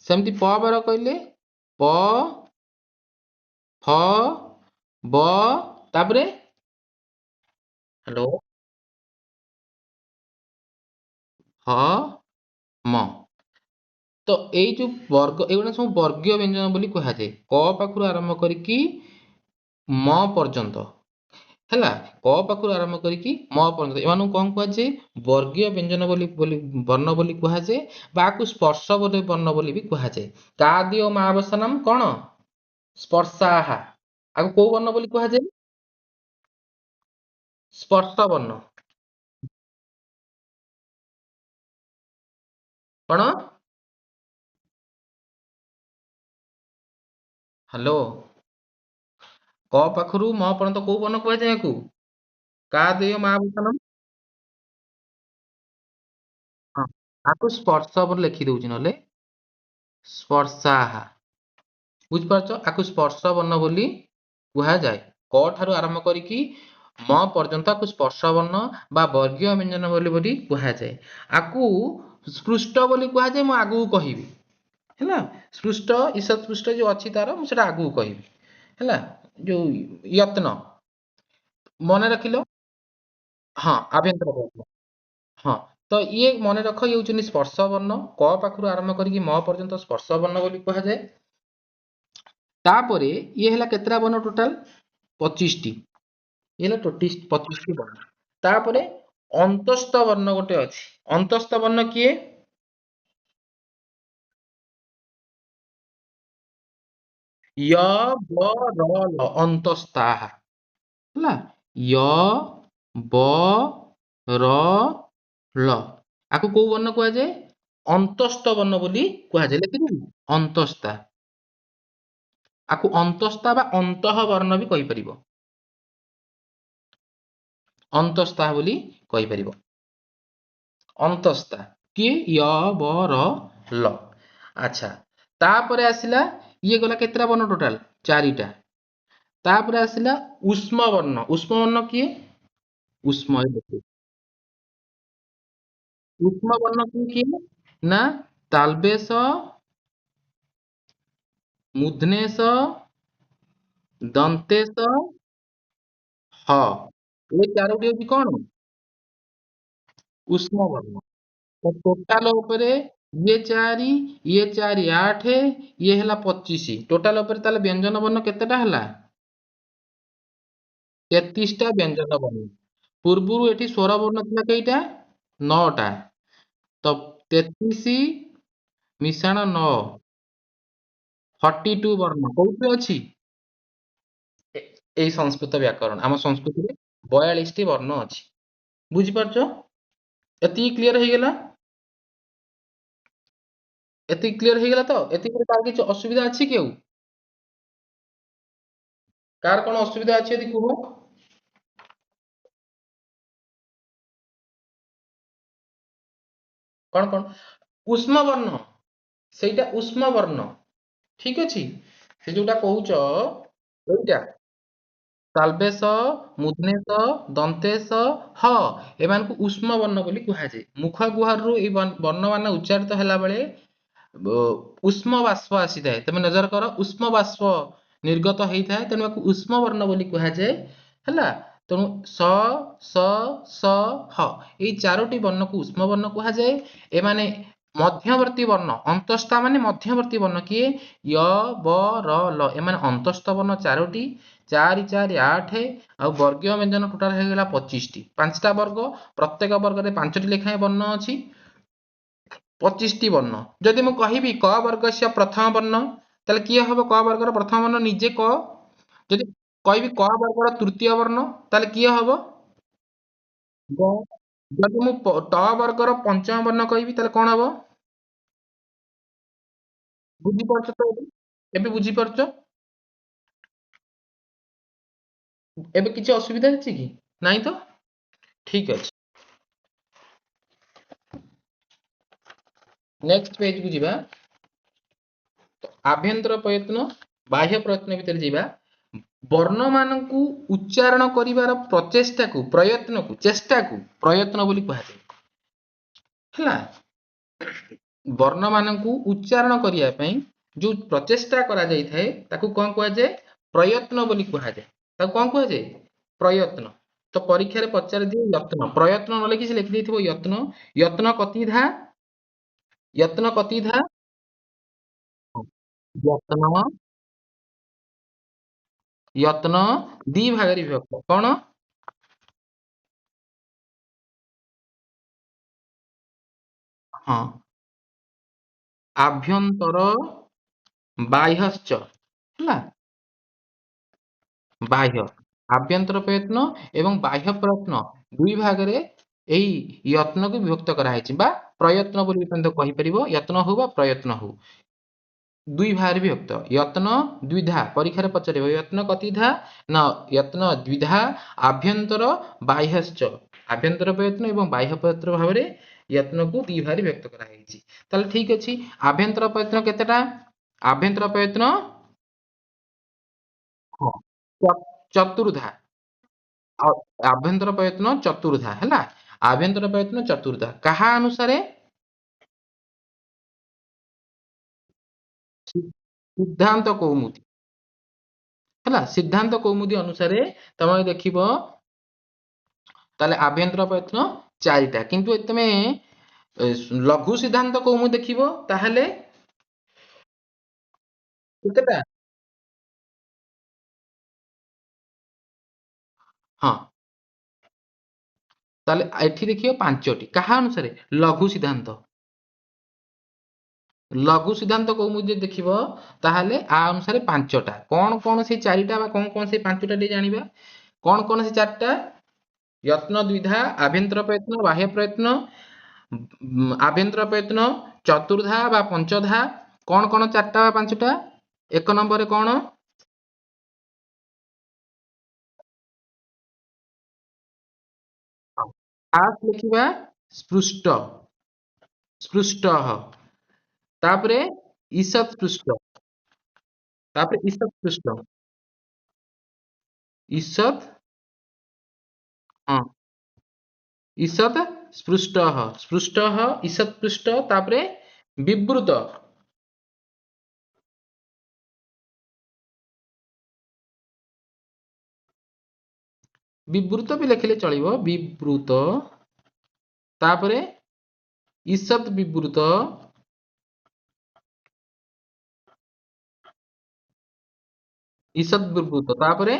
ସେମିତି ପ ବର୍ଗ କହିଲେ ପ, ଫ, ବ, ତାପରେ ହ୍ୟାଲୋ, ହ, ମ। ତ ଏଇ ଯୋଉ ବର୍ଗ, ଏଇଗୁଡା ସବୁ ବର୍ଗୀୟ ବ୍ୟଞ୍ଜନ ବୋଲି କୁହାଯାଏ। କ ପାଖରୁ ଆରମ୍ଭ କରିକି ମ ପର୍ଯ୍ୟନ୍ତ, ହେଲା। କ ପାଖରୁ ଆରମ୍ଭ କରିକି ମ ପର୍ଯ୍ୟନ୍ତ ଏମାନଙ୍କୁ କଣ କୁହାଯାଏ? ବର୍ଗୀୟ ବ୍ୟଞ୍ଜନ ବୋଲି ବୋଲି ବର୍ଣ୍ଣ ବୋଲି କୁହାଯାଏ, ବା ଆକୁ ସ୍ପର୍ଶ ବୋଧ ବର୍ଣ୍ଣ ବୋଲି ବି କୁହାଯାଏ। କା ଆଦି ଓ ମା ଅବସାନମ୍ କଣ? ସ୍ପର୍ଶାହା। ଆକୁ କୋଉ ବର୍ଣ୍ଣ ବୋଲି କୁହାଯାଏ? ସ୍ପର୍ଶ ବର୍ଣ୍ଣ। କଣ? ହ୍ୟାଲୋ। କ ପାଖରୁ ମ ପର୍ଯ୍ୟନ୍ତ କୋଉ ବର୍ଣ୍ଣ କୁହାଯାଏ ୟାକୁ? କା ଦେୟ ମା ଅବସାନମ୍। ହଁ, ଆକୁ ସ୍ପର୍ଶ ବୋଲି ଲେଖି ଦଉଛି ନହେଲେ ସ୍ପର୍ଶାହା। ବୁଝିପାରୁଛ? ଆକୁ ସ୍ପର୍ଶ ବର୍ଣ୍ଣ ବୋଲି କୁହାଯାଏ। କ ଠାରୁ ଆରମ୍ଭ କରିକି ମ ପର୍ଯ୍ୟନ୍ତ ଆକୁ ସ୍ପର୍ଶ ବର୍ଣ୍ଣ ବା ବର୍ଗୀୟ ବ୍ୟଞ୍ଜନ ବୋଲି କୁହାଯାଏ। ଆକୁ ସ୍ପୃଷ୍ଟ ବୋଲି କୁହାଯାଏ, ମୁଁ ଆଗକୁ କହିବି, ହେଲା। ସ୍ପୃଷ୍ଟ ଈଷତ୍ ପୃଷ୍ଟ ଯୋଉ ଅଛି ତାର, ମୁଁ ସେଟା ଆଗକୁ କହିବି, ହେଲା। ଯୋଉ ୟତ୍ନ, ମନେ ରଖିଲ। ହଁ, ଆଭ୍ୟନ୍ତର ବର୍ଣ୍ଣ। ହଁ, ତ ଇଏ ମନେ ରଖ, ଇଏ ହଉଛନ୍ତି ସ୍ପର୍ଶ ବର୍ଣ୍ଣ। କ ପାଖରୁ ଆରମ୍ଭ କରିକି ମ ପର୍ଯ୍ୟନ୍ତ ସ୍ପର୍ଶ ବର୍ଣ୍ଣ ବୋଲି କୁହାଯାଏ। ତାପରେ ଇଏ ହେଲା କେତେଟା ବର୍ଣ୍ଣ ଟୋଟାଲ? 25ଟି। ଇଏ ହେଲା 25ଟି ବର୍ଣ୍ଣ। ତାପରେ ଅନ୍ତସ୍ଥ ବର୍ଣ୍ଣ ଗୋଟେ ଅଛି। ଅନ୍ତସ୍ଥ ବର୍ଣ୍ଣ କିଏ? ୟ, ବ, ର, ଲ, ଅନ୍ତସ୍ତାହା, ହେଲା। ୟ, ବ, ର, ଲ। ଆକୁ କୋଉ ବର୍ଣ୍ଣ କୁହାଯାଏ? ଅନ୍ତସ୍ଥ ବର୍ଣ୍ଣ ବୋଲି କୁହାଯାଏ। ଲେଖିଦେବି ଅନ୍ତସ୍ଥା। ଆକୁ ଅନ୍ତସ୍ଥା ବା ଅନ୍ତଃ ବର୍ଣ୍ଣ ବି କହିପାରିବ। ଅନ୍ତସ୍ଥା ବୋଲି କହିପାରିବ। ଅନ୍ତସ୍ଥା କିଏ? ୟ, ବ, ର, ଲ। ଆଚ୍ଛା, ତାପରେ ଆସିଲା, ଇଏ ଗଲା କେତେଟା ବର୍ଣ୍ଣ ଟୋଟାଲ? 4ଟା। ତାପରେ ଆସିଲା ଉଷ୍ମ ବର୍ଣ୍ଣ। ଉଷ୍ମ ବର୍ଣ୍ଣ କିଏ? ଉଷ୍ମ, ଏ ଦେଖେ। ଉଷ୍ମ ବର୍ଣ୍ଣ କିଏ କିଏ? ନା ତାଲବେଶ, ମୁଧନେଶ, ଦନ୍ତେଶ, ହ। ଏ ଚାରୋଟି ହଉଛି କଣ? ଉଷ୍ମ ବର୍ଣ୍ଣ। ତ ଟୋଟାଲ ଉପରେ ଇଏ 4, ଇଏ 4, 8, ଇଏ ହେଲା 25। ଟୋଟାଲ ଉପରେ ତାହେଲେ ବ୍ୟଞ୍ଜନ ବର୍ଣ୍ଣ କେତେଟା ହେଲା? 33ଟା ବ୍ୟଞ୍ଜନ ବର୍ଣ୍ଣ। ପୂର୍ବରୁ ଏଠି ସ୍ୱର ବର୍ଣ୍ଣ ଥିଲା କେଇଟା? 9ଟା। ତ 33 ମିଶାଣ 9, 42 ବର୍ଣ୍ଣ କୋଉଠି ଅଛି? ଏ- ଏଇ ସଂସ୍କୃତ ବ୍ୟାକରଣ। ଆମ ସଂସ୍କୃତିରେ 42ଟି ବର୍ଣ୍ଣ ଅଛି। ବୁଝିପାରୁଛ? ଏତିକି କ୍ଲିୟର ହେଇଗଲା? ଏତିକି କ୍ଲିୟର ହେଇଗଲା ତ? ଏତିକିରେ କାହାର କିଛି ଅସୁବିଧା ଅଛି କି ଆଉ? କାହାର କଣ ଅସୁବିଧା ଅଛି ଯଦି କୁହ? କଣ କଣ? ଉଷ୍ମ ବର୍ଣ୍ଣ, ସେଇଟା ଉଷ୍ମ ବର୍ଣ୍ଣ, ଠିକ ଅଛି? ସେ ଯୋଉଟା କହୁଛ ଏଇଟା ତାଲବେଶ, ମୂର୍ଧନେଶ, ଦନ୍ତେଶ, ହ ଏମାନଙ୍କୁ ଉଷ୍ମ ବର୍ଣ୍ଣ ବୋଲି କୁହାଯାଏ। ମୁଖ ଗୁହରରୁ ଏଇ ବର୍ଣ୍ଣମାନ ଉଚ୍ଚାରିତ ହେଲା ବେଳେ ଉଷ୍ମ ବାଷ୍ପ ଆସିଥାଏ। ତମେ ନଜର କର, ଉଷ୍ମ ବାଷ୍ପ ନିର୍ଗତ ହେଇଥାଏ, ତେଣୁ ଏହାକୁ ଉଷ୍ମ ବର୍ଣ୍ଣ ବୋଲି କୁହାଯାଏ। ହେଲା, ତେଣୁ ସ, ସ, ସ, ହ ଏଇ ଚାରୋଟି ବର୍ଣ୍ଣକୁ ଉଷ୍ମ ବର୍ଣ୍ଣ କୁହାଯାଏ। ଏମାନେ ମଧ୍ୟବର୍ତ୍ତୀ ବର୍ଣ୍ଣ, ଅନ୍ତସ୍ଥା ମାନେ ମଧ୍ୟବର୍ତ୍ତୀ ବର୍ଣ୍ଣ କିଏ? ୟ, ବ, ର, ଲ ଏମାନେ ଅନ୍ତସ୍ଥ ବର୍ଣ୍ଣ ଚାରୋଟି। 4 4 8 ଆଉ ବର୍ଗୀୟ ବ୍ୟଞ୍ଜନ ଟୋଟାଲ ହେଇଗଲା 25ଟି। ପାଞ୍ଚଟା ବର୍ଗ, ପ୍ରତ୍ୟେକ ବର୍ଗରେ 5ଟି ଲେଖାଏଁ ବର୍ଣ୍ଣ ଅଛି, 25ଟି ବର୍ଣ୍ଣ। ଯଦି ମୁଁ କହିବି କ ବର୍ଗସ୍ୟ ପ୍ରଥମ ବର୍ଣ୍ଣ, ତାହେଲେ କିଏ ହବ କ ବର୍ଗର ପ୍ରଥମ ବର୍ଣ୍ଣ? ନିଜେ କ। ଯଦି କହିବି କ ବର୍ଗର ତୃତୀୟ ବର୍ଣ୍ଣ, ତାହେଲେ କିଏ ହବ? ଗ। ଯଦି ମୁଁ ଟ ବର୍ଗର ପଞ୍ଚମ ବର୍ଣ୍ଣ କହିବି, ତାହେଲେ କଣ ହବ? ବୁଝିପାରୁଛ ତ ଏବେ? ଏବେ ବୁଝିପାରୁଛ? ଏବେ କିଛି ଅସୁବିଧା ଅଛି କି? ନାଇଁ ତ? ଠିକ ଅଛି। ନେକ୍ସଟ ପେଜ କୁ ଯିବା। ଆଭ୍ୟନ୍ତର ପ୍ରୟତ୍ନ, ବାହ୍ୟ ପ୍ରୟତ୍ନ ଭିତରେ ଯିବା। ବର୍ଣ୍ଣ ମାନଙ୍କୁ ଉଚ୍ଚାରଣ କରିବାର ପ୍ରଚେଷ୍ଟାକୁ, ପ୍ରୟତ୍ନକୁ, ଚେଷ୍ଟାକୁ ପ୍ରୟତ୍ନ ବୋଲି କୁହାଯାଏ। ହେଲା, ବର୍ଣ୍ଣ ମାନଙ୍କୁ ଉଚ୍ଚାରଣ କରିବା ପାଇଁ ଯୋଉ ପ୍ରଚେଷ୍ଟା କରାଯାଇଥାଏ ତାକୁ କଣ କୁହାଯାଏ? ପ୍ରୟତ୍ନ ବୋଲି କୁହାଯାଏ। ତାକୁ କଣ କୁହାଯାଏ? ପ୍ରୟତ୍ନ। ତ ପରୀକ୍ଷାରେ ପଚାରି ଦିଏ ଯତ୍ନ, ପ୍ରୟତ୍ନ ନ ଲେଖି ସେ ଲେଖିଦେଇଥିବ ଯତ୍ନ। ଯତ୍ନ କତିଧା, ଯତ୍ନ କତିଧା, ଯତ୍ନ, ଯତ୍ନ ଦି ଭାଗରେ ବିଭକ୍ତ। କଣ? ହଁ, ଆଭ୍ୟନ୍ତର ବାହ୍ୟଶ୍ଚ। ହେଲା, ବାହ୍ୟ, ଆଭ୍ୟନ୍ତର ପ୍ରୟତ୍ନ ଏବଂ ବାହ୍ୟ ପ୍ରୟତ୍ନ ଦୁଇ ଭାଗରେ ଏଇ ଯତ୍ନକୁ ବିଭକ୍ତ କରାହେଇଛି, ବା ପ୍ରୟତ୍ନ ବୋଲି ବି ତମେ କହିପାରିବ। ଯତ୍ନ ହଉ ବା ପ୍ରୟତ୍ନ ହଉ, ଦୁଇ ଭାଗରେ ବିଭକ୍ତ। ଯତ୍ନ ଦ୍ୱିଧା, ପରୀକ୍ଷାରେ ପଚାରିବ ଯତ୍ନ କତିଧା ନା ଯତ୍ନ ଦ୍ୱିଧା ଆଭ୍ୟନ୍ତର ବାହ୍ୟଶ୍ଚ। ଆଭ୍ୟନ୍ତର ପ୍ରୟତ୍ନ ଏବଂ ବାହ୍ୟ ପ୍ରୟତ୍ନ ଭାବରେ ଯତ୍ନକୁ ଦି ଭାଗରେ ବିଭକ୍ତ କରାଯାଇଛି। ତାହେଲେ ଠିକ ଅଛି, ଆଭ୍ୟନ୍ତର ପ୍ରୟତ୍ନ କେତେଟା? ଆଭ୍ୟନ୍ତର ପ୍ରୟତ୍ନ, ହଁ, ଚତୁର୍ଧା। ଆଉ ଆଭ୍ୟନ୍ତର ପ୍ରୟତ୍ନ ଚତୁର୍ଧା। ହେଲା, ଆଭ୍ୟନ୍ତର ପ୍ରୟତ୍ନ ଚତୁର୍ଧା କାହା ଅନୁସାରେ? ସିଦ୍ଧାନ୍ତ କୌମୁଦୀ। ହେଲା, ସିଦ୍ଧାନ୍ତ କୌମୁଦୀ ଅନୁସାରେ ତମେ ଦେଖିବ, ତାହେଲେ ଆଭ୍ୟନ୍ତର ପ୍ରୟତ୍ନ ଚାରିଟା। କିନ୍ତୁ ତମେ ଲଘୁ ସିଦ୍ଧାନ୍ତ କୌମୁଦୀ ଦେଖିବ, ତାହେଲେ କେତେଟା? ହଁ, ତାହେଲେ ଏଠି ଦେଖିବ 5ଟି। କାହା ଅନୁସାରେ? ଲଘୁ ସିଦ୍ଧାନ୍ତ। ଲଘୁ ସିଦ୍ଧାନ୍ତ କୌମୁଦୀ ଯଦି ଦେଖିବ, ତାହେଲେ ଆ ଅନୁସାରେ 5ଟା। କଣ କଣ ସେଇ ଚାରିଟା ବା କଣ କଣ ସେଇ 5ଟା ଟିକେ ଜାଣିବା। କଣ କଣ ସେ ଚାରିଟା? ଯତ୍ନ ଦ୍ୱିଧା, ଆଭ୍ୟନ୍ତର ପ୍ରୟତ୍ନ, ବାହ୍ୟ ପ୍ରୟତ୍ନ, ଆଭ୍ୟନ୍ତର ପ୍ରୟତ୍ନ ଚତୁର୍ଧା ବା ପଞ୍ଚଧା। କଣ କଣ ଚାରିଟା ବା 5ଟା? ଏକ ନମ୍ବରରେ କଣ? ଫାର୍ଷ୍ଟ ଲେଖିବା ସ୍ପୃଷ୍ଟ, ସ୍ପୃଷ୍ଟ। ତାପରେ ଈଷତ୍ ସ୍ପୃଷ୍ଟ, ତାପରେ ଈଷତ୍ ସ୍ପୃଷ୍ଟ, ଈଷତ୍, ହଁ, ଈଷତ୍ ସ୍ପୃଷ୍ଟ, ସ୍ପୃଷ୍ଟ, ଈଷତ୍ ସ୍ପୃଷ୍ଟ। ତାପରେ ବିବୃତ, ବିବୃତ ବି ଲେଖିଲେ ଚଳିବ, ବିବୃତ। ତାପରେ ଈଷତ୍ ବିବୃତ, ଈଷତ୍ ବିବୃତ। ତାପରେ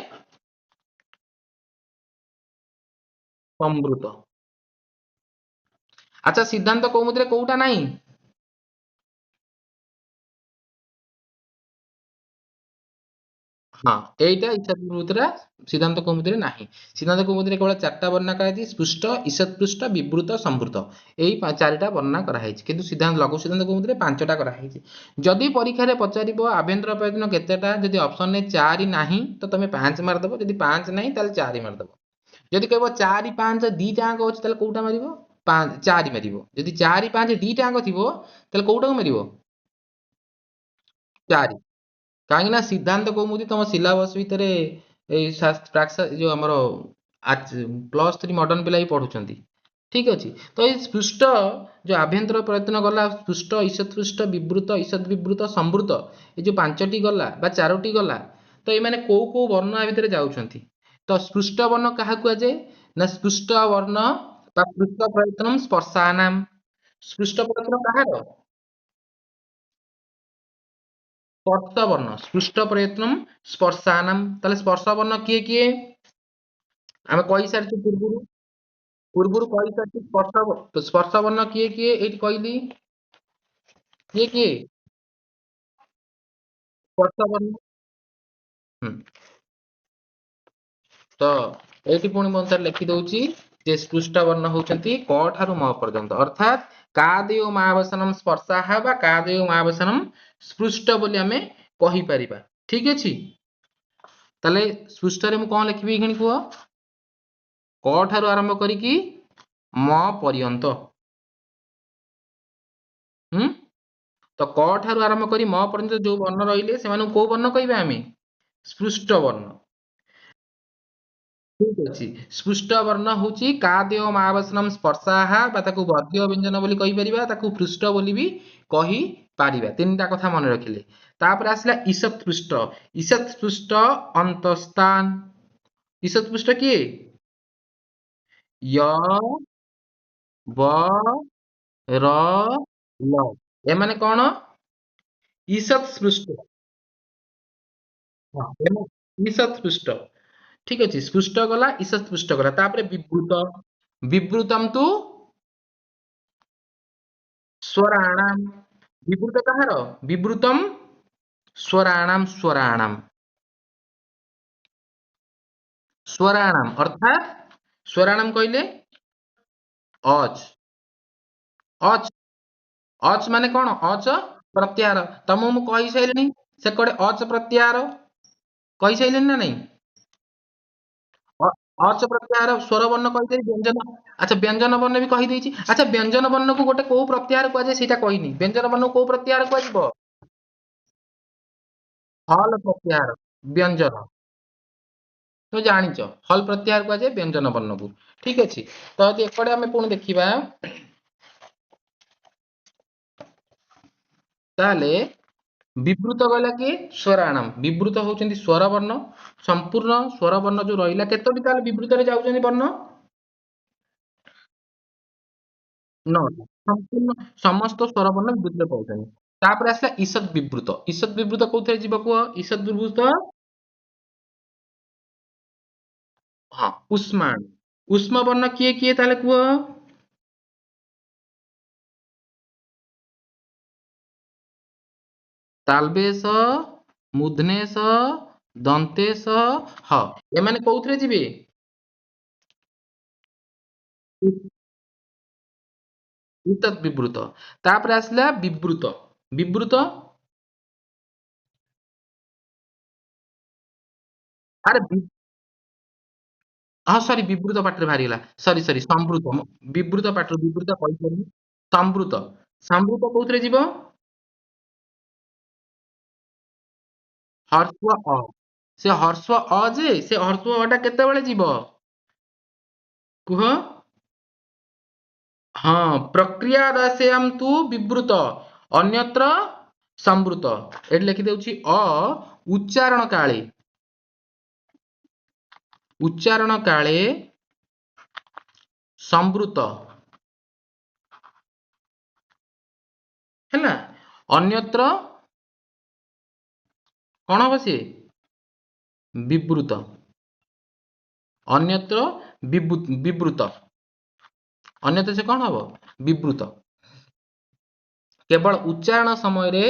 ସମ୍ବୃତ। ଆଚ୍ଛା, ସିଦ୍ଧାନ୍ତ କୌମୁଦୀରେ କୋଉଟା ନାହିଁ? ହଁ, ଏଇଟା ଈଷତ୍ ବିବୃତଟା ସିଦ୍ଧାନ୍ତ କୌମୁଦୀରେ ନାହିଁ। ସିଦ୍ଧାନ୍ତ କୌମୁଦୀରେ କେବଳ ଚାରିଟା ବର୍ଣ୍ଣନା କରାଯାଇଛି, ସ୍ପୃଷ୍ଟ, ଈଷତ୍ ସ୍ପୃଷ୍ଟ, ବିବୃତ, ସମ୍ବୃତ। ଏଇ ଚାରିଟା ବର୍ଣ୍ଣନା କରାଯାଇଛି, କିନ୍ତୁ ସିଦ୍ଧାନ୍ତ ଲଘୁ ସିଦ୍ଧାନ୍ତ କୌମୁଦୀରେ 5ଟା କରାଯାଇଛି। ଯଦି ପରୀକ୍ଷାରେ ପଚାରିବ ଆଭ୍ୟନ୍ତର ପ୍ରୟତ୍ନ କେତେଟା, ଯଦି ଅପସନରେ 4 ନାହିଁ ତ ତମେ 5 ମାରିଦବ, ଯଦି 5 ନାହିଁ ତାହେଲେ 4 ମାରିଦବ। ଯଦି କହିବ 4 5 ଦିଟା ଅଙ୍କ ଅଛି, ତାହେଲେ କୋଉଟା ମାରିବ? 4 ମାରିବ। ଯଦି 4 5 ଦିଟା ଅଙ୍କ ଥିବ, ତାହେଲେ କୋଉଟାକୁ ମାରିବ? 4। କାହିଁକି ନା ସିଦ୍ଧାନ୍ତ କୌମୁଦି ତମ ସିଲାବସ ଭିତରେ ଏଇ ଯୋଉ ଆମର ପ୍ଲସ୍ ଥ୍ରୀ ମଡର୍ଣ୍ଣ ପିଲା ବି ପଢୁଛନ୍ତି। ଠିକ ଅଛି। ତ ଏଇ ସ୍ପୃଷ୍ଟ ଯୋଉ ଆଭ୍ୟନ୍ତର ପ୍ରୟତ୍ନ ଗଲା, ସ୍ପୃଷ୍ଟ, ଈଷତ୍ପୃଷ୍ଟ, ବିବୃତ, ଈଷତ୍ ବିବୃତ, ସମ୍ବୃତ, ଏଇ ଯୋଉ ପାଞ୍ଚଟି ଗଲା ବା ଚାରୋଟି ଗଲା, ତ ଏମାନେ କୋଉ କୋଉ ବର୍ଣ୍ଣ ଆ ଭିତରେ ଯାଉଛନ୍ତି? ତ ସ୍ପୃଷ୍ଟ ବର୍ଣ୍ଣ କାହାକୁ କୁହାଯାଏ? ନା ସ୍ପୃଷ୍ଟ ବର୍ଣ୍ଣ ବା ପୃଷ୍ଟ ପ୍ରୟତ୍ନମ୍ ସ୍ପର୍ଶାନାମ୍। ସ୍ପୃଷ୍ଟ ପ୍ରୟତ୍ନ କାହାର? ସ୍ପର୍ଶ ବର୍ଣ୍ଣ। ସ୍ପୃଷ୍ଟ ପ୍ରୟତ୍ନମ୍ ସ୍ପର୍ଶାନାମ୍। ତାହେଲେ ସ୍ପର୍ଶ ବର୍ଣ୍ଣ କିଏ କିଏ? ଆମେ କହିସାରିଛୁ ପୂର୍ବରୁ। ପୂର୍ବରୁ କହିସାରିଛୁ ସ୍ପର୍ଶ ବର୍ଣ୍ଣ କିଏ କିଏ? ଏଇଠି କହିଲି କିଏ କିଏ? ସ୍ପର୍ଶ ବର୍ଣ୍ଣ। ହୁଁ। ତ ଏଇଠି ପୁଣି ମୁଁ ଥରେ ଲେଖି ଦଉଛି ଯେ ସ୍ପୃଷ୍ଟ ବର୍ଣ୍ଣ ହଉଛନ୍ତି କ ଠାରୁ ମ ପର୍ଯ୍ୟନ୍ତ, ଅର୍ଥାତ୍ କାଦୟୋ ମାବସନମ୍ ସ୍ପର୍ଶାଃ ବା କାଦୟୋ ମାବସନମ୍ ସ୍ପୃଷ୍ଟ ବୋଲି ଆମେ କହିପାରିବା। ଠିକ ଅଛି। ତାହେଲେ ସ୍ପୃଷ୍ଟରେ ମୁଁ କଣ ଲେଖିବି ଏଇଖିଣି କୁହ? କ ଠାରୁ ଆରମ୍ଭ କରିକି ମ ପର୍ଯ୍ୟନ୍ତ। ହୁଁ। ତ କ ଠାରୁ ଆରମ୍ଭ କରି ମ ପର୍ଯ୍ୟନ୍ତ ଯୋଉ ବର୍ଣ୍ଣ ରହିଲେ ସେମାନଙ୍କୁ କୋଉ ବର୍ଣ୍ଣ କହିବା ଆମେ? ସ୍ପୃଷ୍ଟ ବର୍ଣ୍ଣ। ଠିକ ଅଛି। ସ୍ପୃଷ୍ଟ ବର୍ଣ୍ଣ ହଉଛି କାଦେୟ ମାବସନମ୍ ସ୍ପର୍ଶାଃ ବା ତାକୁ ବର୍ଗୀୟ ବ୍ୟଞ୍ଜନ ବୋଲି କହିପାରିବା, ତାକୁ ପୃଷ୍ଟ ବୋଲି ବି କହିପାରିବା। ତିନିଟା କଥା ମନେ ରଖିଲେ। ତାପରେ ଆସିଲା ଈଷତ୍ ପୃଷ୍ଟ। ଈଷତ୍ ପୃଷ୍ଟ ଅନ୍ତସ୍ଥାନ। ଈଷତ୍ ପୃଷ୍ଟ କିଏ? ୟ, ବ, ର, ଲ। ଏମାନେ କଣ? ଈଷତ୍ ପୃଷ୍ଟ। ହଁ, ଈଷତ୍ ପୃଷ୍ଟ। ଠିକ ଅଛି। ସ୍ପୃଷ୍ଟ ଗଲା, ଈଷତ୍ ପୃଷ୍ଟ ଗଲା। ତାପରେ ବିବୃତ। ବିବୃତମ୍ ତୁ ସ୍ୱରାଣାମ୍। ବିବୃତ କାହାର? ବିବୃତମ୍ ସ୍ୱରାଣାମ୍। ସ୍ୱରାଣାମ୍। ସ୍ୱରାଣାମ୍ ଅର୍ଥାତ୍ ସ୍ୱରାଣାମ୍ କହିଲେ ଅଚ୍। ଅଚ୍। ଅଚ୍ ମାନେ କଣ? ଅଚ ପ୍ରତ୍ୟାହାର। ତମକୁ ମୁଁ କହିସାରିଲିଣି ସେକଡେ ଅଚ ପ୍ରତ୍ୟାହାର କହିସାରିଲିଣି ନା ନାଇଁ? ଅଚ ପ୍ରତ୍ୟାହାର ସ୍ୱର ବର୍ଣ୍ଣ କହିଦେଇ ବ୍ୟଞ୍ଜନ। ଆଚ୍ଛା ବ୍ୟଞ୍ଜନ ବର୍ଣ୍ଣ ବି କହିଦେଇଛି। ଆଚ୍ଛା ବ୍ୟଞ୍ଜନ ବର୍ଣ୍ଣକୁ ଗୋଟେ କୋଉ ପ୍ରତ୍ୟାହାର କୁହାଯାଏ ସେଇଟା କହିନି। ବ୍ୟଞ୍ଜନ ବର୍ଣ୍ଣକୁ କୋଉ ପ୍ରତ୍ୟାହାର କୁହାଯିବ? ହଲ୍ ପ୍ରତ୍ୟାହାର। ବ୍ୟଞ୍ଜନ। ତ ଜାଣିଛ ହଲ୍ ପ୍ରତ୍ୟାହାର କୁହାଯାଏ ବ୍ୟଞ୍ଜନ ବର୍ଣ୍ଣକୁ। ଠିକ ଅଛି। ତ ଯଦି ଏପଟେ ଆମେ ପୁଣି ଦେଖିବା ତାହେଲେ ବିବୃତ କହିଲା କିଏ? ସ୍ୱରାଣାମ୍। ବିବୃତ ହଉଛନ୍ତି ସ୍ୱର ବର୍ଣ୍ଣ। ସମ୍ପୂର୍ଣ୍ଣ ସ୍ୱର ବର୍ଣ୍ଣ ଯୋଉ ରହିଲା, କେତୋଟି ତାହେଲେ ବିବୃତରେ ଯାଉଛନ୍ତି ବର୍ଣ୍ଣ? ନଅଟି। ସମ୍ପୂର୍ଣ୍ଣ ସମସ୍ତ ସ୍ୱର ବର୍ଣ୍ଣ ବିବୃତରେ ପାଉଛନ୍ତି। ତାପରେ ଆସିଲା ଈଷତ୍ ବିବୃତ। ଈଷତ୍ ବିବୃତ କୋଉଥିରେ ଯିବ କୁହ? ଈଷତ୍ ବିବୃତ ହଁ ଉଷ୍ମାଣ। ଉଷ୍ମ ବର୍ଣ୍ଣ କିଏ କିଏ ତାହେଲେ କୁହ? ତାଲବେଶ, ମୂର୍ଧନେଶ, ଦନ୍ତେଶ, ହ। ଏମାନେ କୋଉଥିରେ ଯିବେ? ଈଷତ୍ ବିବୃତ। ତାପରେ ଆସିଲା ବିବୃତ। ବିବୃତ ଆରେ ହଁ ସରି ବିବୃତ ପାଟିରେ ବାହାରିଗଲା। ସରି ସରି ସମ୍ବୃତ। ବିବୃତ ପାଟିରୁ ବିବୃତ କହିପାରିନି। ସମ୍ବୃତ। ସମ୍ବୃତ କୋଉଥିରେ ଯିବ? ହର୍ସ୍ୱ ଅ। ସେ ହର୍ସ୍ୱ ଅ ଯେ ସେ ହର୍ସ୍ୱ ଅ ଟା କେତେବେଳେ ଯିବ? କୁହ। ହଁ ପ୍ରକ୍ରିୟାଦାଶୟାମ୍ ତୁ ବିବୃତ ଅନ୍ୟତ୍ର ସମ୍ବୃତ। ଏଠି ଲେଖିଦଉଛି ଅ ଉଚ୍ଚାରଣ କାଳେ। ଉଚ୍ଚାରଣ କାଳେ ସମ୍ବୃତ ହେଲା। ଅନ୍ୟତ୍ର କଣ ହବ ସିଏ? ବିବୃତ। ଅନ୍ୟତ୍ର ବିବୃତ। ଅନ୍ୟତ୍ର ସେ କଣ ହବ? ବିବୃତ। କେବଳ ଉଚ୍ଚାରଣ ସମୟରେ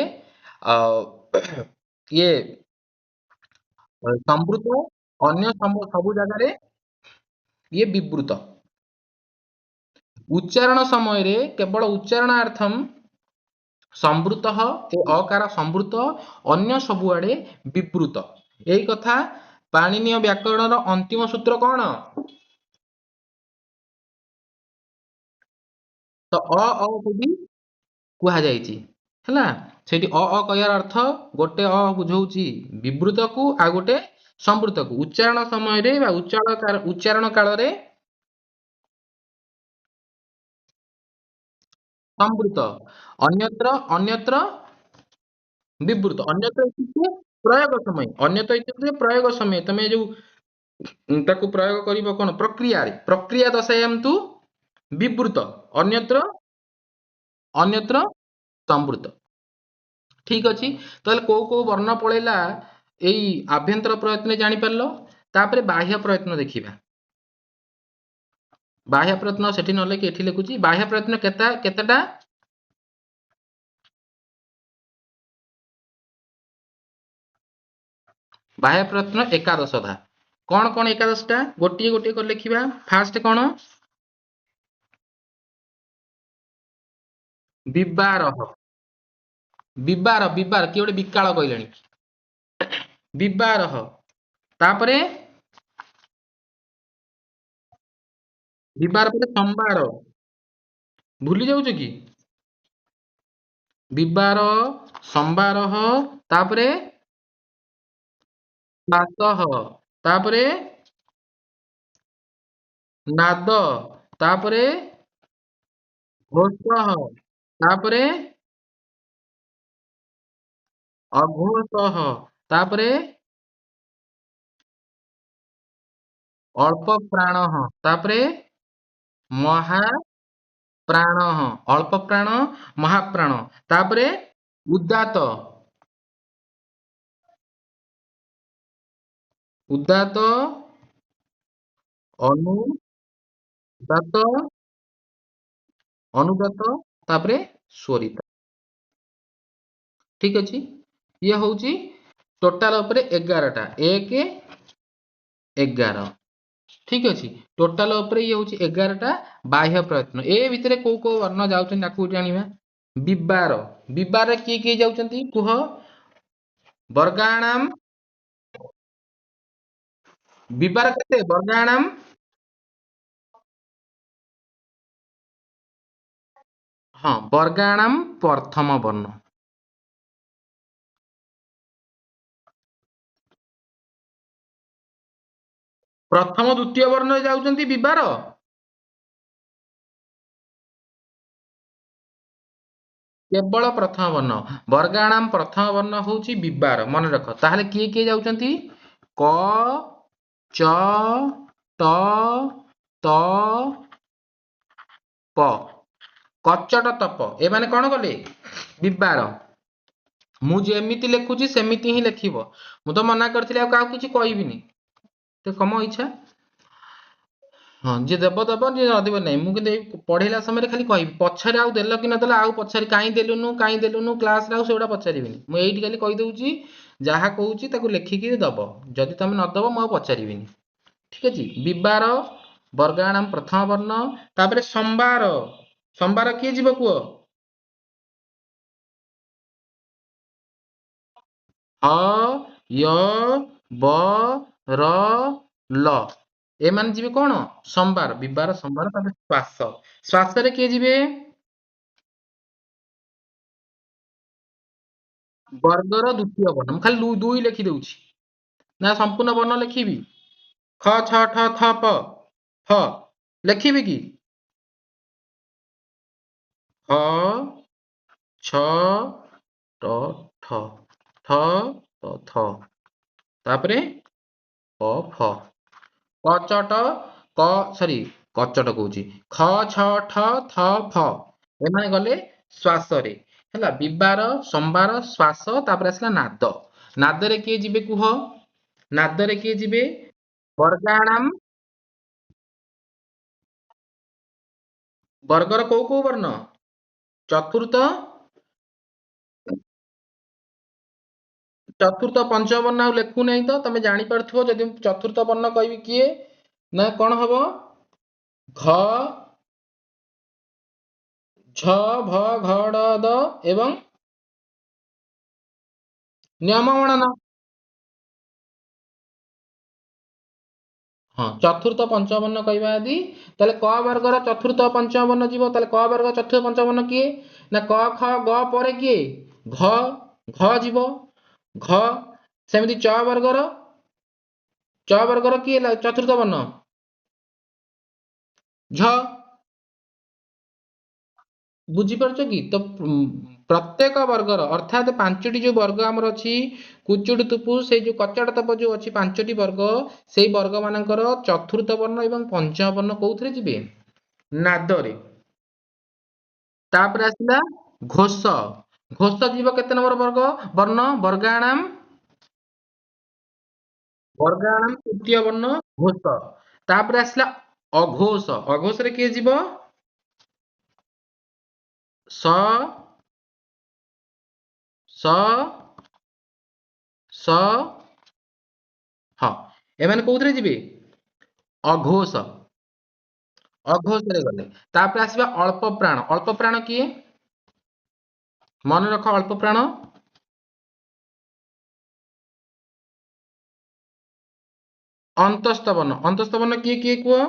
ଇଏ ସମ୍ବୃତ, ଅନ୍ୟ ସବୁ ଜାଗାରେ ଇଏ ବିବୃତ। ଉଚ୍ଚାରଣ ସମୟରେ କେବଳ ଉଚ୍ଚାରଣାର୍ଥମ୍ ସମ୍ବୃତ ଓ ଅକାର ସମ୍ବୃତ, ଅନ୍ୟ ସବୁଆଡେ ବିବୃତ। ଏଇ କଥା ପାଣିନୀୟ ବ୍ୟାକରଣର ଅନ୍ତିମ ସୂତ୍ର କଣ? ତ ଅ କୁ ବି କୁହାଯାଇଛି। ହେଲା। ସେଇଠି କହିବାର ଅର୍ଥ ଗୋଟେ ବୁଝଉଛି ବିବୃତକୁ ଆଉ ଗୋଟେ ସମ୍ବୃତକୁ। ଉଚ୍ଚାରଣ ସମୟରେ ବା ଉଚ୍ଚାରଣ କାଳରେ ସମ୍ବୃତ, ଅନ୍ୟତ୍ର ବିବୃତ। ଅନ୍ୟତ୍ର ଇତ୍ୟୁକ୍ତେ ପ୍ରୟୋଗ ସମୟ, ଅନ୍ୟତ୍ର ଇତ୍ୟୁକ୍ତେ ପ୍ରୟୋଗ ସମୟ। ତମେ ଯୋଉ ତାକୁ ପ୍ରୟୋଗ କରିବ କଣ ପ୍ରକ୍ରିୟାରେ, ପ୍ରକ୍ରିୟା ଦର୍ଶାୟନ୍ତୁ ବିବୃତ, ଅନ୍ୟତ୍ର ସମ୍ବୃତ। ଠିକ ଅଛି। ତାହେଲେ କୋଉ କୋଉ ବର୍ଣ୍ଣ ପଳେଇଲା ଏଇ ଆଭ୍ୟନ୍ତର ପ୍ରୟତ୍ନରେ ଜାଣିପାରିଲ। ତାପରେ ବାହ୍ୟ ପ୍ରୟତ୍ନ ଦେଖିବା। ବାହ୍ୟ ପ୍ରୟତ୍ନ ସେଠି ନ ଲେଖି ଏଠି ଲେଖୁଛି। ବାହ୍ୟ ପ୍ରୟତ୍ନ କେତେଟା? ବାହ୍ୟ ପ୍ରୟତ୍ନ ଏକାଦଶଟା। କଣ କଣ ଏକାଦଶଟା? ଗୋଟିଏ ଗୋଟିଏ କରି ଲେଖିବା। ଫାଷ୍ଟ କଣ? ବିବାରହ। ବିବାର କିଏ ଗୋଟେ ବିକାଳ କହିଲାଣି। ବିବାରହ। ତାପରେ ବିବାର ପରେ ସମ୍ବାର। ଭୁଲି ଯାଉଛ କି? ବିବାର, ସମ୍ବାରହ, ତାପରେ ବାସହ, ତାପରେ ନାଦ, ତାପରେ ଘୋଷଃ, ତାପରେ ଅଘୋଷଃ, ତାପରେ ଅଳ୍ପ ପ୍ରାଣଃ, ତାପରେ ମହାପ୍ରାଣଃ। ଅଳ୍ପ ପ୍ରାଣ, ମହାପ୍ରାଣ, ତାପରେ ଉଦାତ, ଉଦାତ, ଅନୁଦାତ, ଅନୁଦାତ, ତାପରେ ସ୍ୱରିତ। ଠିକ ଅଛି। ଇଏ ହଉଛି ଟୋଟାଲ ଉପରେ 11ଟା। 1 11। ଠିକ ଅଛି। ଟୋଟାଲ ଉପରେ ଇଏ ହଉଛି 11ଟା ବାହ୍ୟ ପ୍ରୟତ୍ନ। ଏ ଭିତରେ କୋଉ କୋଉ ବର୍ଣ୍ଣ ଯାଉଛନ୍ତି ତାକୁ ଜାଣିବା। ବିବାର, ବିବାରରେ କିଏ କିଏ ଯାଉଛନ୍ତି କୁହ? ବର୍ଗାଣାମ। ବିବାର କେତେ? ବର୍ଗାଣାମ ହଁ, ବର୍ଗାଣାମ ପ୍ରଥମ ବର୍ଣ୍ଣ। ପ୍ରଥମ ଦ୍ଵିତୀୟ ବର୍ଣ୍ଣରେ ଯାଉଛନ୍ତି ବିବାର। କେବଳ ପ୍ରଥମ ବର୍ଣ୍ଣ। ବର୍ଗାଣାମ ପ୍ରଥମ ବର୍ଣ୍ଣ ହଉଛି ବିବାର, ମନେ ରଖ। ତାହେଲେ କିଏ କିଏ ଯାଉଛନ୍ତି? କ, ଚ, ଟ, ତ, ପ। କଚଟ ତପ ଏମାନେ କଣ କଲେ? ବିବାର। ମୁଁ ଯେମିତି ଲେଖୁଛି ସେମିତି ହିଁ ଲେଖିବ। ମୁଁ ତ ମନା କରିଥିଲି ଆଉ କାହାକୁ କିଛି କହିବିନି। ତ ତମ ଇଚ୍ଛା। ହଁ, ଯିଏ ଦେବ ଦବ, ଯିଏ ନଦେବ ନାହିଁ। ମୁଁ କିନ୍ତୁ ଏଇ ପଢେଇଲା ସମୟରେ ଖାଲି କହିବି। ପଛରେ ଆଉ ଦେଲ କି ନଦେଲ ଆଉ ପଛରେ କାହିଁ ଦେଲୁନୁ କ୍ଲାସରେ ଆଉ ସେଗୁଡା ପଚାରିବିନି। ମୁଁ ଏଇଠି ଖାଲି କହିଦଉଛି ଯାହା କହୁଛି ତାକୁ ଲେଖିକି ଦବ। ଯଦି ତମେ ନଦବ ମୁଁ ଆଉ ପଚାରିବିନି। ଠିକ ଅଛି। ବିବାର ବର୍ଗାଣାମ ପ୍ରଥମ ବର୍ଣ୍ଣ। ତାପରେ ସମ୍ବାର। ସମ୍ବାର କିଏ ଯିବ କୁହ? ହ, ୟ, ବ, ର, ଲ। ଏମାନେ ଯିବେ କଣ? ସମ୍ବାର। ବିବାର, ସମ୍ବାର, ତାପରେ ଶ୍ୱାସ। ଶ୍ୱାସରେ କିଏ ଯିବେ? ବର୍ଗର ଦ୍ଵିତୀୟ ବର୍ଣ୍ଣ। ମୁଁ ଖାଲି ଦୁଇ ଲେଖି ଦଉଛି ନା ସମ୍ପୂର୍ଣ୍ଣ ବର୍ଣ୍ଣ ଲେଖିବି? ଖ, ଛ, ଠ, ଥ, ପ, ଫ ଲେଖିବି କି? ହ, ଛ, ଟ, ଠ, ଥ, ଥ, ତାପରେ ପ, ଫ। କଚଟ, କଚଟ କହୁଛି। ଖ, ଛ, ଠ, ଥ, ଫ ଏମାନେ ଗଲେ ଶ୍ୱାସରେ। ହେଲା। ବିବାର, ସମ୍ବାର, ଶ୍ୱାସ, ତାପରେ ଆସିଲା ନାଦ। ନାଦରେ କିଏ ଯିବେ କୁହ? ନାଦରେ କିଏ ଯିବେ? ବର୍ଗାଣାମ। ବର୍ଗର କୋଉ କୋଉ ବର୍ଣ୍ଣ? ଚତୁର୍ଥ, ପଞ୍ଚମ ବର୍ଣ୍ଣ ଆଉ ଲେଖୁନାହିଁ ତ ତମେ ଜାଣିପାରୁଥିବ। ଯଦି ମୁଁ ଚତୁର୍ଥ ବର୍ଣ୍ଣ କହିବି କିଏ? ନା କଣ ହବ? ଘ, ଝ, ଭ, ଘ, ଡ଼, ଦ ଏବଂ ନିୟମ ଗଣନ। ହଁ, ଚତୁର୍ଥ ପଞ୍ଚମ ବର୍ଣ୍ଣ କହିବା ଯଦି ତାହେଲେ କ ବର୍ଗର ଚତୁର୍ଥ ପଞ୍ଚମ ବର୍ଣ୍ଣ ଯିବ। ତାହେଲେ କ ବର୍ଗ ଚତୁର୍ଥ ପଞ୍ଚମ ବର୍ଣ୍ଣ କିଏ? ନା କ ଖ ଗ ପରେ କିଏ ଘ ଘ ଯିବ ଘ। ସେମିତି च ବର୍ଗର କିଏ ହେଲା ଚତୁର୍ଥ ବର୍ଣ୍ଣ ଝ। ବୁଝିପାରୁଛ କି? ତ ପ୍ରତ୍ୟେକ ବର୍ଗର ଅର୍ଥାତ୍ ପାଞ୍ଚଟି ଯୋଉ ବର୍ଗ ଆମର ଅଛି କୁଚୁଡୁ ତୁପୁ ସେଇ ଯୋଉ କଚାଡ ତପ ଯୋଉ ଅଛି ପାଞ୍ଚଟି ବର୍ଗ, ସେଇ ବର୍ଗ ମାନଙ୍କର ଚତୁର୍ଥ ବର୍ଣ୍ଣ ଏବଂ ପଞ୍ଚମ ବର୍ଣ୍ଣ କୋଉଥିରେ ଯିବେ? ନାଦରେ। ତାପରେ ଆସିଲା ଘୋଷ। ଘୋଷ ଯିବ କେତେ ନମ୍ବର ବର୍ଣ୍ଣ? ବର୍ଗାଣାମ ବର୍ଗାଣାମ ତୃତୀୟ ବର୍ଣ୍ଣ ଘୋଷ। ତାପରେ ଆସିଲା ଅଘୋଷ। ଅଘୋଷରେ କିଏ ଯିବ? ସ ସ ସ ହ। ଏମାନେ କୋଉଥିରେ ଯିବେ? ଅଘୋଷ। ଅଘୋଷରେ ଗଲେ। ତାପରେ ଆସିବା ଅଳ୍ପ ପ୍ରାଣ। ଅଳ୍ପ ପ୍ରାଣ କିଏ? ମନେ ରଖ ଅଳ୍ପ ପ୍ରାଣ ଅନ୍ତସ୍ଥ ବର୍ଣ୍ଣ। ଅନ୍ତସ୍ଥ ବର୍ଣ୍ଣ କିଏ କିଏ କୁହ?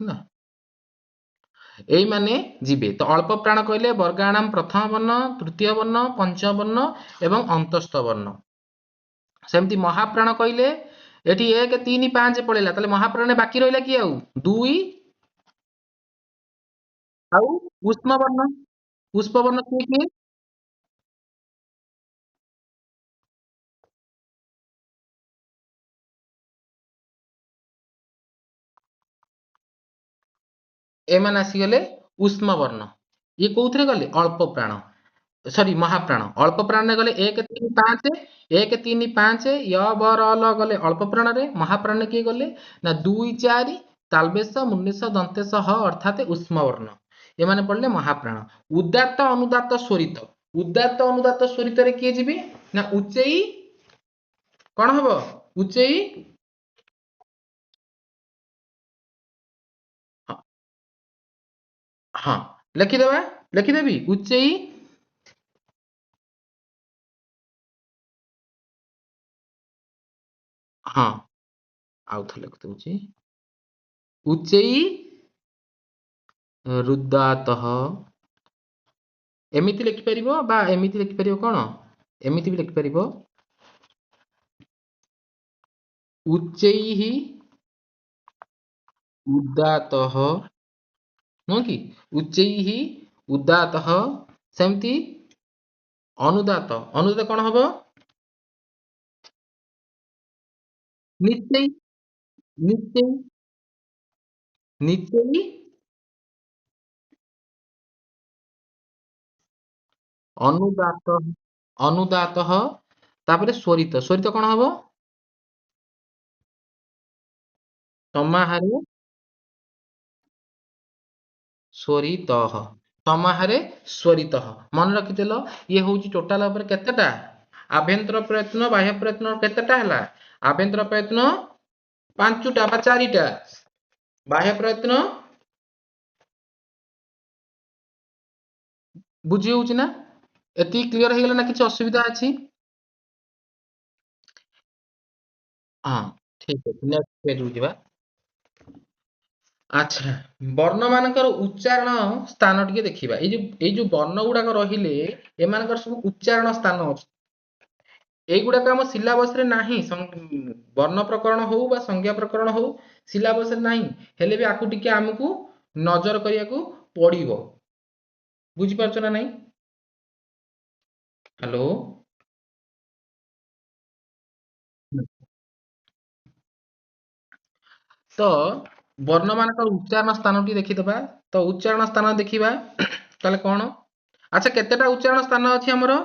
ନା ଏଇମାନେ ଯିବେ। ତ ଅଳ୍ପ ପ୍ରାଣ କହିଲେ ବର୍ଗାଣାମ ପ୍ରଥମ ବର୍ଣ୍ଣ, ତୃତୀୟ ବର୍ଣ୍ଣ, ପଞ୍ଚମ ବର୍ଣ୍ଣ ଏବଂ ଅନ୍ତସ୍ଥ ବର୍ଣ୍ଣ। ସେମିତି ମହାପ୍ରାଣ କହିଲେ ଏଠି 1 3 5 ପଳେଇଲା, ତାହେଲେ ମହାପ୍ରାଣରେ ବାକି ରହିଲା କିଏ ଆଉ? 2 ଆଉ ଉଷ୍ମ ବର୍ଣ୍ଣ। ପୁଷ୍ପ ବର୍ଣ୍ଣ କିଏ କିଏ? ଏମାନେ ଆସିଗଲେ ଉଷ୍ମ ବର୍ଣ୍ଣ। ଇଏ କୋଉଥିରେ ଗଲେ? ଅଳ୍ପ ପ୍ରାଣ ସରି ମହାପ୍ରାଣ। ଅଳ୍ପ ପ୍ରାଣରେ ଗଲେ 1 3 5 1 3 5 ୟ ବ ର ଲ ଗଲେ ଅଳ୍ପ ପ୍ରାଣରେ। ମହାପ୍ରାଣରେ କିଏ ଗଲେ? ନା 2 4 ତାଲବେଶ ମୁନିଷ ଦନ୍ତେଶ ହ ଅର୍ଥାତ ଉଷ୍ମ ବର୍ଣ୍ଣ। ଏମାନେ ପଡିଲେ ମହାପ୍ରାଣ। ଉଦାତ୍ତ ଅନୁଦାତ୍ତ ସ୍ୱରିତ। ଉଦାତ୍ତ ଅନୁଦାତ୍ତ ସ୍ୱରିତରେ କିଏ ଯିବେ? ନା ଉଚେଇ କଣ ହବ? ଉଚେଇ ହଁ ହଁ ଲେଖିଦେବା। ଲେଖିଦେବି ଉଚେଇ ହଁ ଆଉ ଥରେ ଲେଖିଦଉଛି ଉଚେଇ ରୁଦାତଃ। ଏମିତି ଲେଖିପାରିବ ବା ଏମିତି ଲେଖିପାରିବ କଣ? ଏମିତି ବି ଲେଖିପାରିବ ଉଚ୍ଚୈଃ ଉଦାତଃ ନୁହଁ କି? ଉଚ୍ଚୈଃ ଉଦାତଃ। ସେମିତି ଅନୁଦାତ। ଅନୁଦାତ କଣ ହବ? ନିଚେଇ ନିଚେଇ ନିଚେଇ ଅନୁଦାତ ଅନୁଦାତଃ। ତାପରେ ସ୍ୱରିତ। ସ୍ୱରିତ କଣ ହବ? ସମାହାରେ ସ୍ୱରିତଃ। ସମାହାରେ ସ୍ୱରିତଃ। ମନେ ରଖିଥିଲ ଇଏ ହଉଛି ଟୋଟାଲ ଉପରେ କେତେଟା? ଆଭ୍ୟନ୍ତର ପ୍ରୟତ୍ନ ବାହ୍ୟ ପ୍ରୟତ୍ନ କେତେଟା ହେଲା? ଆଭ୍ୟନ୍ତର ପ୍ରୟତ୍ନ ପାଞ୍ଚଟା ବା ଚାରିଟା। ବାହ୍ୟ ପ୍ରୟତ୍ନ ବୁଝି ହଉଛି ନା? ଏତିକି କ୍ଲିୟର ହେଇଗଲା ନା କିଛି ଅସୁବିଧା ଅଛି? ହଁ ଠିକ ଅଛି ନେକ୍ସଟ ପେଜକୁ ଯିବା। ଆଚ୍ଛା ବର୍ଣ୍ଣ ମାନଙ୍କର ଉଚ୍ଚାରଣ ସ୍ଥାନ ଟିକେ ଦେଖିବା। ଏଇ ଯୋଉ ବର୍ଣ୍ଣ ଗୁଡାକ ରହିଲେ ଏମାନଙ୍କର ସବୁ ଉଚ୍ଚାରଣ ସ୍ଥାନ ଅଛି। ଏଇଗୁଡାକ ଆମ ସିଲାବସ ରେ ନାହିଁ। ବର୍ଣ୍ଣ ପ୍ରକରଣ ହଉ ବା ସଂଜ୍ଞା ପ୍ରକରଣ ହଉ ସିଲାବସ ରେ ନାହିଁ। ହେଲେ ବି ଆକୁ ଟିକେ ଆମକୁ ନଜର କରିବାକୁ ପଡିବ। ବୁଝିପାରୁଛ ନା ନାଇଁ? ହ୍ୟାଲୋ। ତ ବର୍ଣ୍ଣ ମାନଙ୍କର ଉଚ୍ଚାରଣ ସ୍ଥାନ ଟି ଦେଖିଦବା। ତ ଉଚ୍ଚାରଣ ସ୍ଥାନ ଦେଖିବା ତାହେଲେ କଣ? ଆଚ୍ଛା କେତେଟା ଉଚ୍ଚାରଣ ସ୍ଥାନ ଅଛି ଆମର?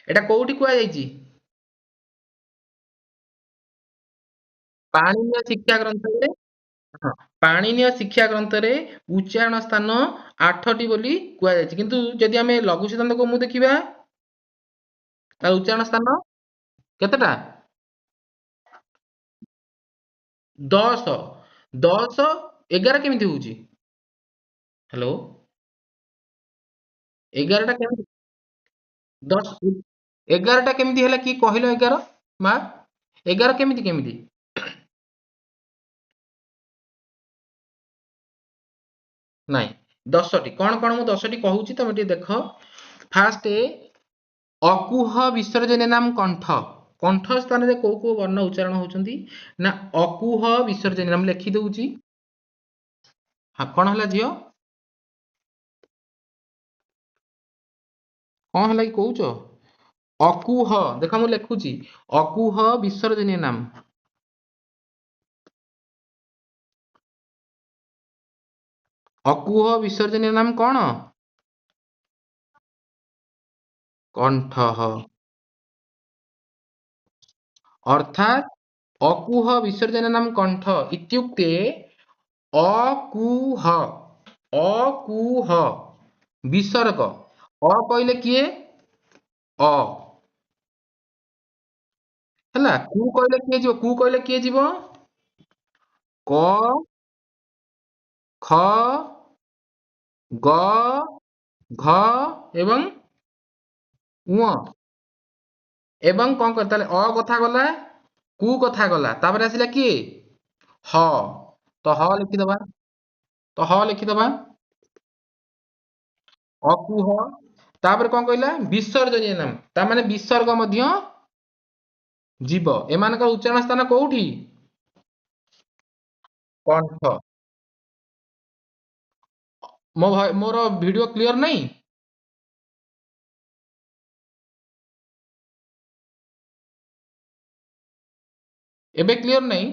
ଏଇଟା କୋଉଠି କୁହାଯାଇଛି? ପାଣିନୀୟ ଶିକ୍ଷା ଗ୍ରନ୍ଥରେ ହଁ ପାଣିନୀୟ ଶିକ୍ଷା ଗ୍ରନ୍ଥରେ ଉଚ୍ଚାରଣ ସ୍ଥାନ 8ଟି ବୋଲି କୁହାଯାଇଛି। କିନ୍ତୁ ଯଦି ଆମେ ଲଘୁ ସିଦ୍ଧାନ୍ତ କମୁ ଦେଖିବା ତାର ଉଚ୍ଚାରଣ ସ୍ଥାନ କେତେଟା? 10। 10 11 କେମିତି ହଉଛି? ହ୍ୟାଲୋ। 11ଟା କେମିତି 10 11ଟା କେମିତି ହେଲା କି କହିଲ 11 ମା? 11 କେମିତି କେମିତି? ନାଇଁ, 10ଟି। କଣ କଣ ମୁଁ 10ଟି କହୁଛି ତମେ ଟିକେ ଦେଖ। ଫାଷ୍ଟ, ଅକୁହ ବିସର୍ଜନ ନାମ କଣ୍ଠ। କଣ୍ଠ ସ୍ଥାନରେ କୋଉ କୋଉ ବର୍ଣ୍ଣ ଉଚ୍ଚାରଣ ହଉଛନ୍ତି? ନା ଅକୁହ ବିସର୍ଜନ ନାମ ଲେଖି ଦଉଛି। ହଁ, କଣ ହେଲା ଝିଅ? କଣ ହେଲା କି କହୁଛ? ଅକୁହ, ଦେଖ ମୁଁ ଲେଖୁଛି, ଅକୁହ ବିସର୍ଜନୀୟ ନାମ। ଅକୁହ ବିସର୍ଜନୀୟ ନାମ କଣ? କଣ୍ଠ। ଅର୍ଥାତ୍ ଅକୁହ ବିସର୍ଜନ ନାମ କଣ୍ଠ ଇତ୍युକ୍ତେ ଅକୁହ, ଅକୁହ ବିସର୍ଗ। ଅ କହିଲେ କିଏ? ଅ ହେଲା। କୁ କହିଲେ କିଏ ଯିବ? କୁ କହିଲେ କିଏ ଯିବ? କ, ଖ, ଗ, ଘ ଏବଂ ଙ। ଏବଂ କଣ କର ତାହେଲେ, ଅ କଥା ଗଲା, କୁ କଥା ଗଲା, ତାପରେ ଆସିଲା କିଏ? ହ। ତ ହ ଲେଖିଦବା, ତ ହ ଲେଖିଦବା। ଅକୁହ, ତାପରେ କଣ କହିଲା? ବିସର୍ଜନୀୟ ନାମ, ତା ମାନେ ବିସର୍ଗ ମଧ୍ୟ ଯିବ। ଏମାନଙ୍କର ଉଚ୍ଚାରଣ ସ୍ଥାନ କୋଉଠି? କଣ୍ଠ। ମୋର ଭିଡିଓ କ୍ଲିୟର ନାହିଁ? ଏବେ କ୍ଲିୟର ନାହିଁ?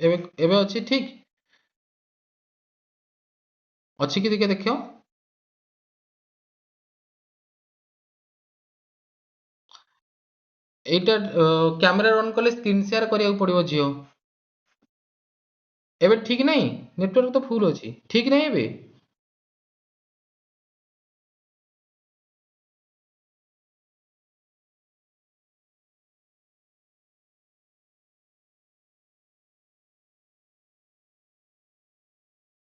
ଏବେ ଏବେ ଅଛି ଠିକ? ଅଛି କି ଟିକେ ଦେଖ। ଏଇଟା କ୍ୟାମେରା ଅନ୍ କଲେ ସ୍କ୍ରିନ୍ ସେୟାର କରିବାକୁ ପଡିବ ଝିଅ। ଏବେ ଠିକ ନାହିଁ? ନେଟୱାର୍କ ତ ଫୁଲ ଅଛି, ଠିକ ନାହିଁ ଏବେ?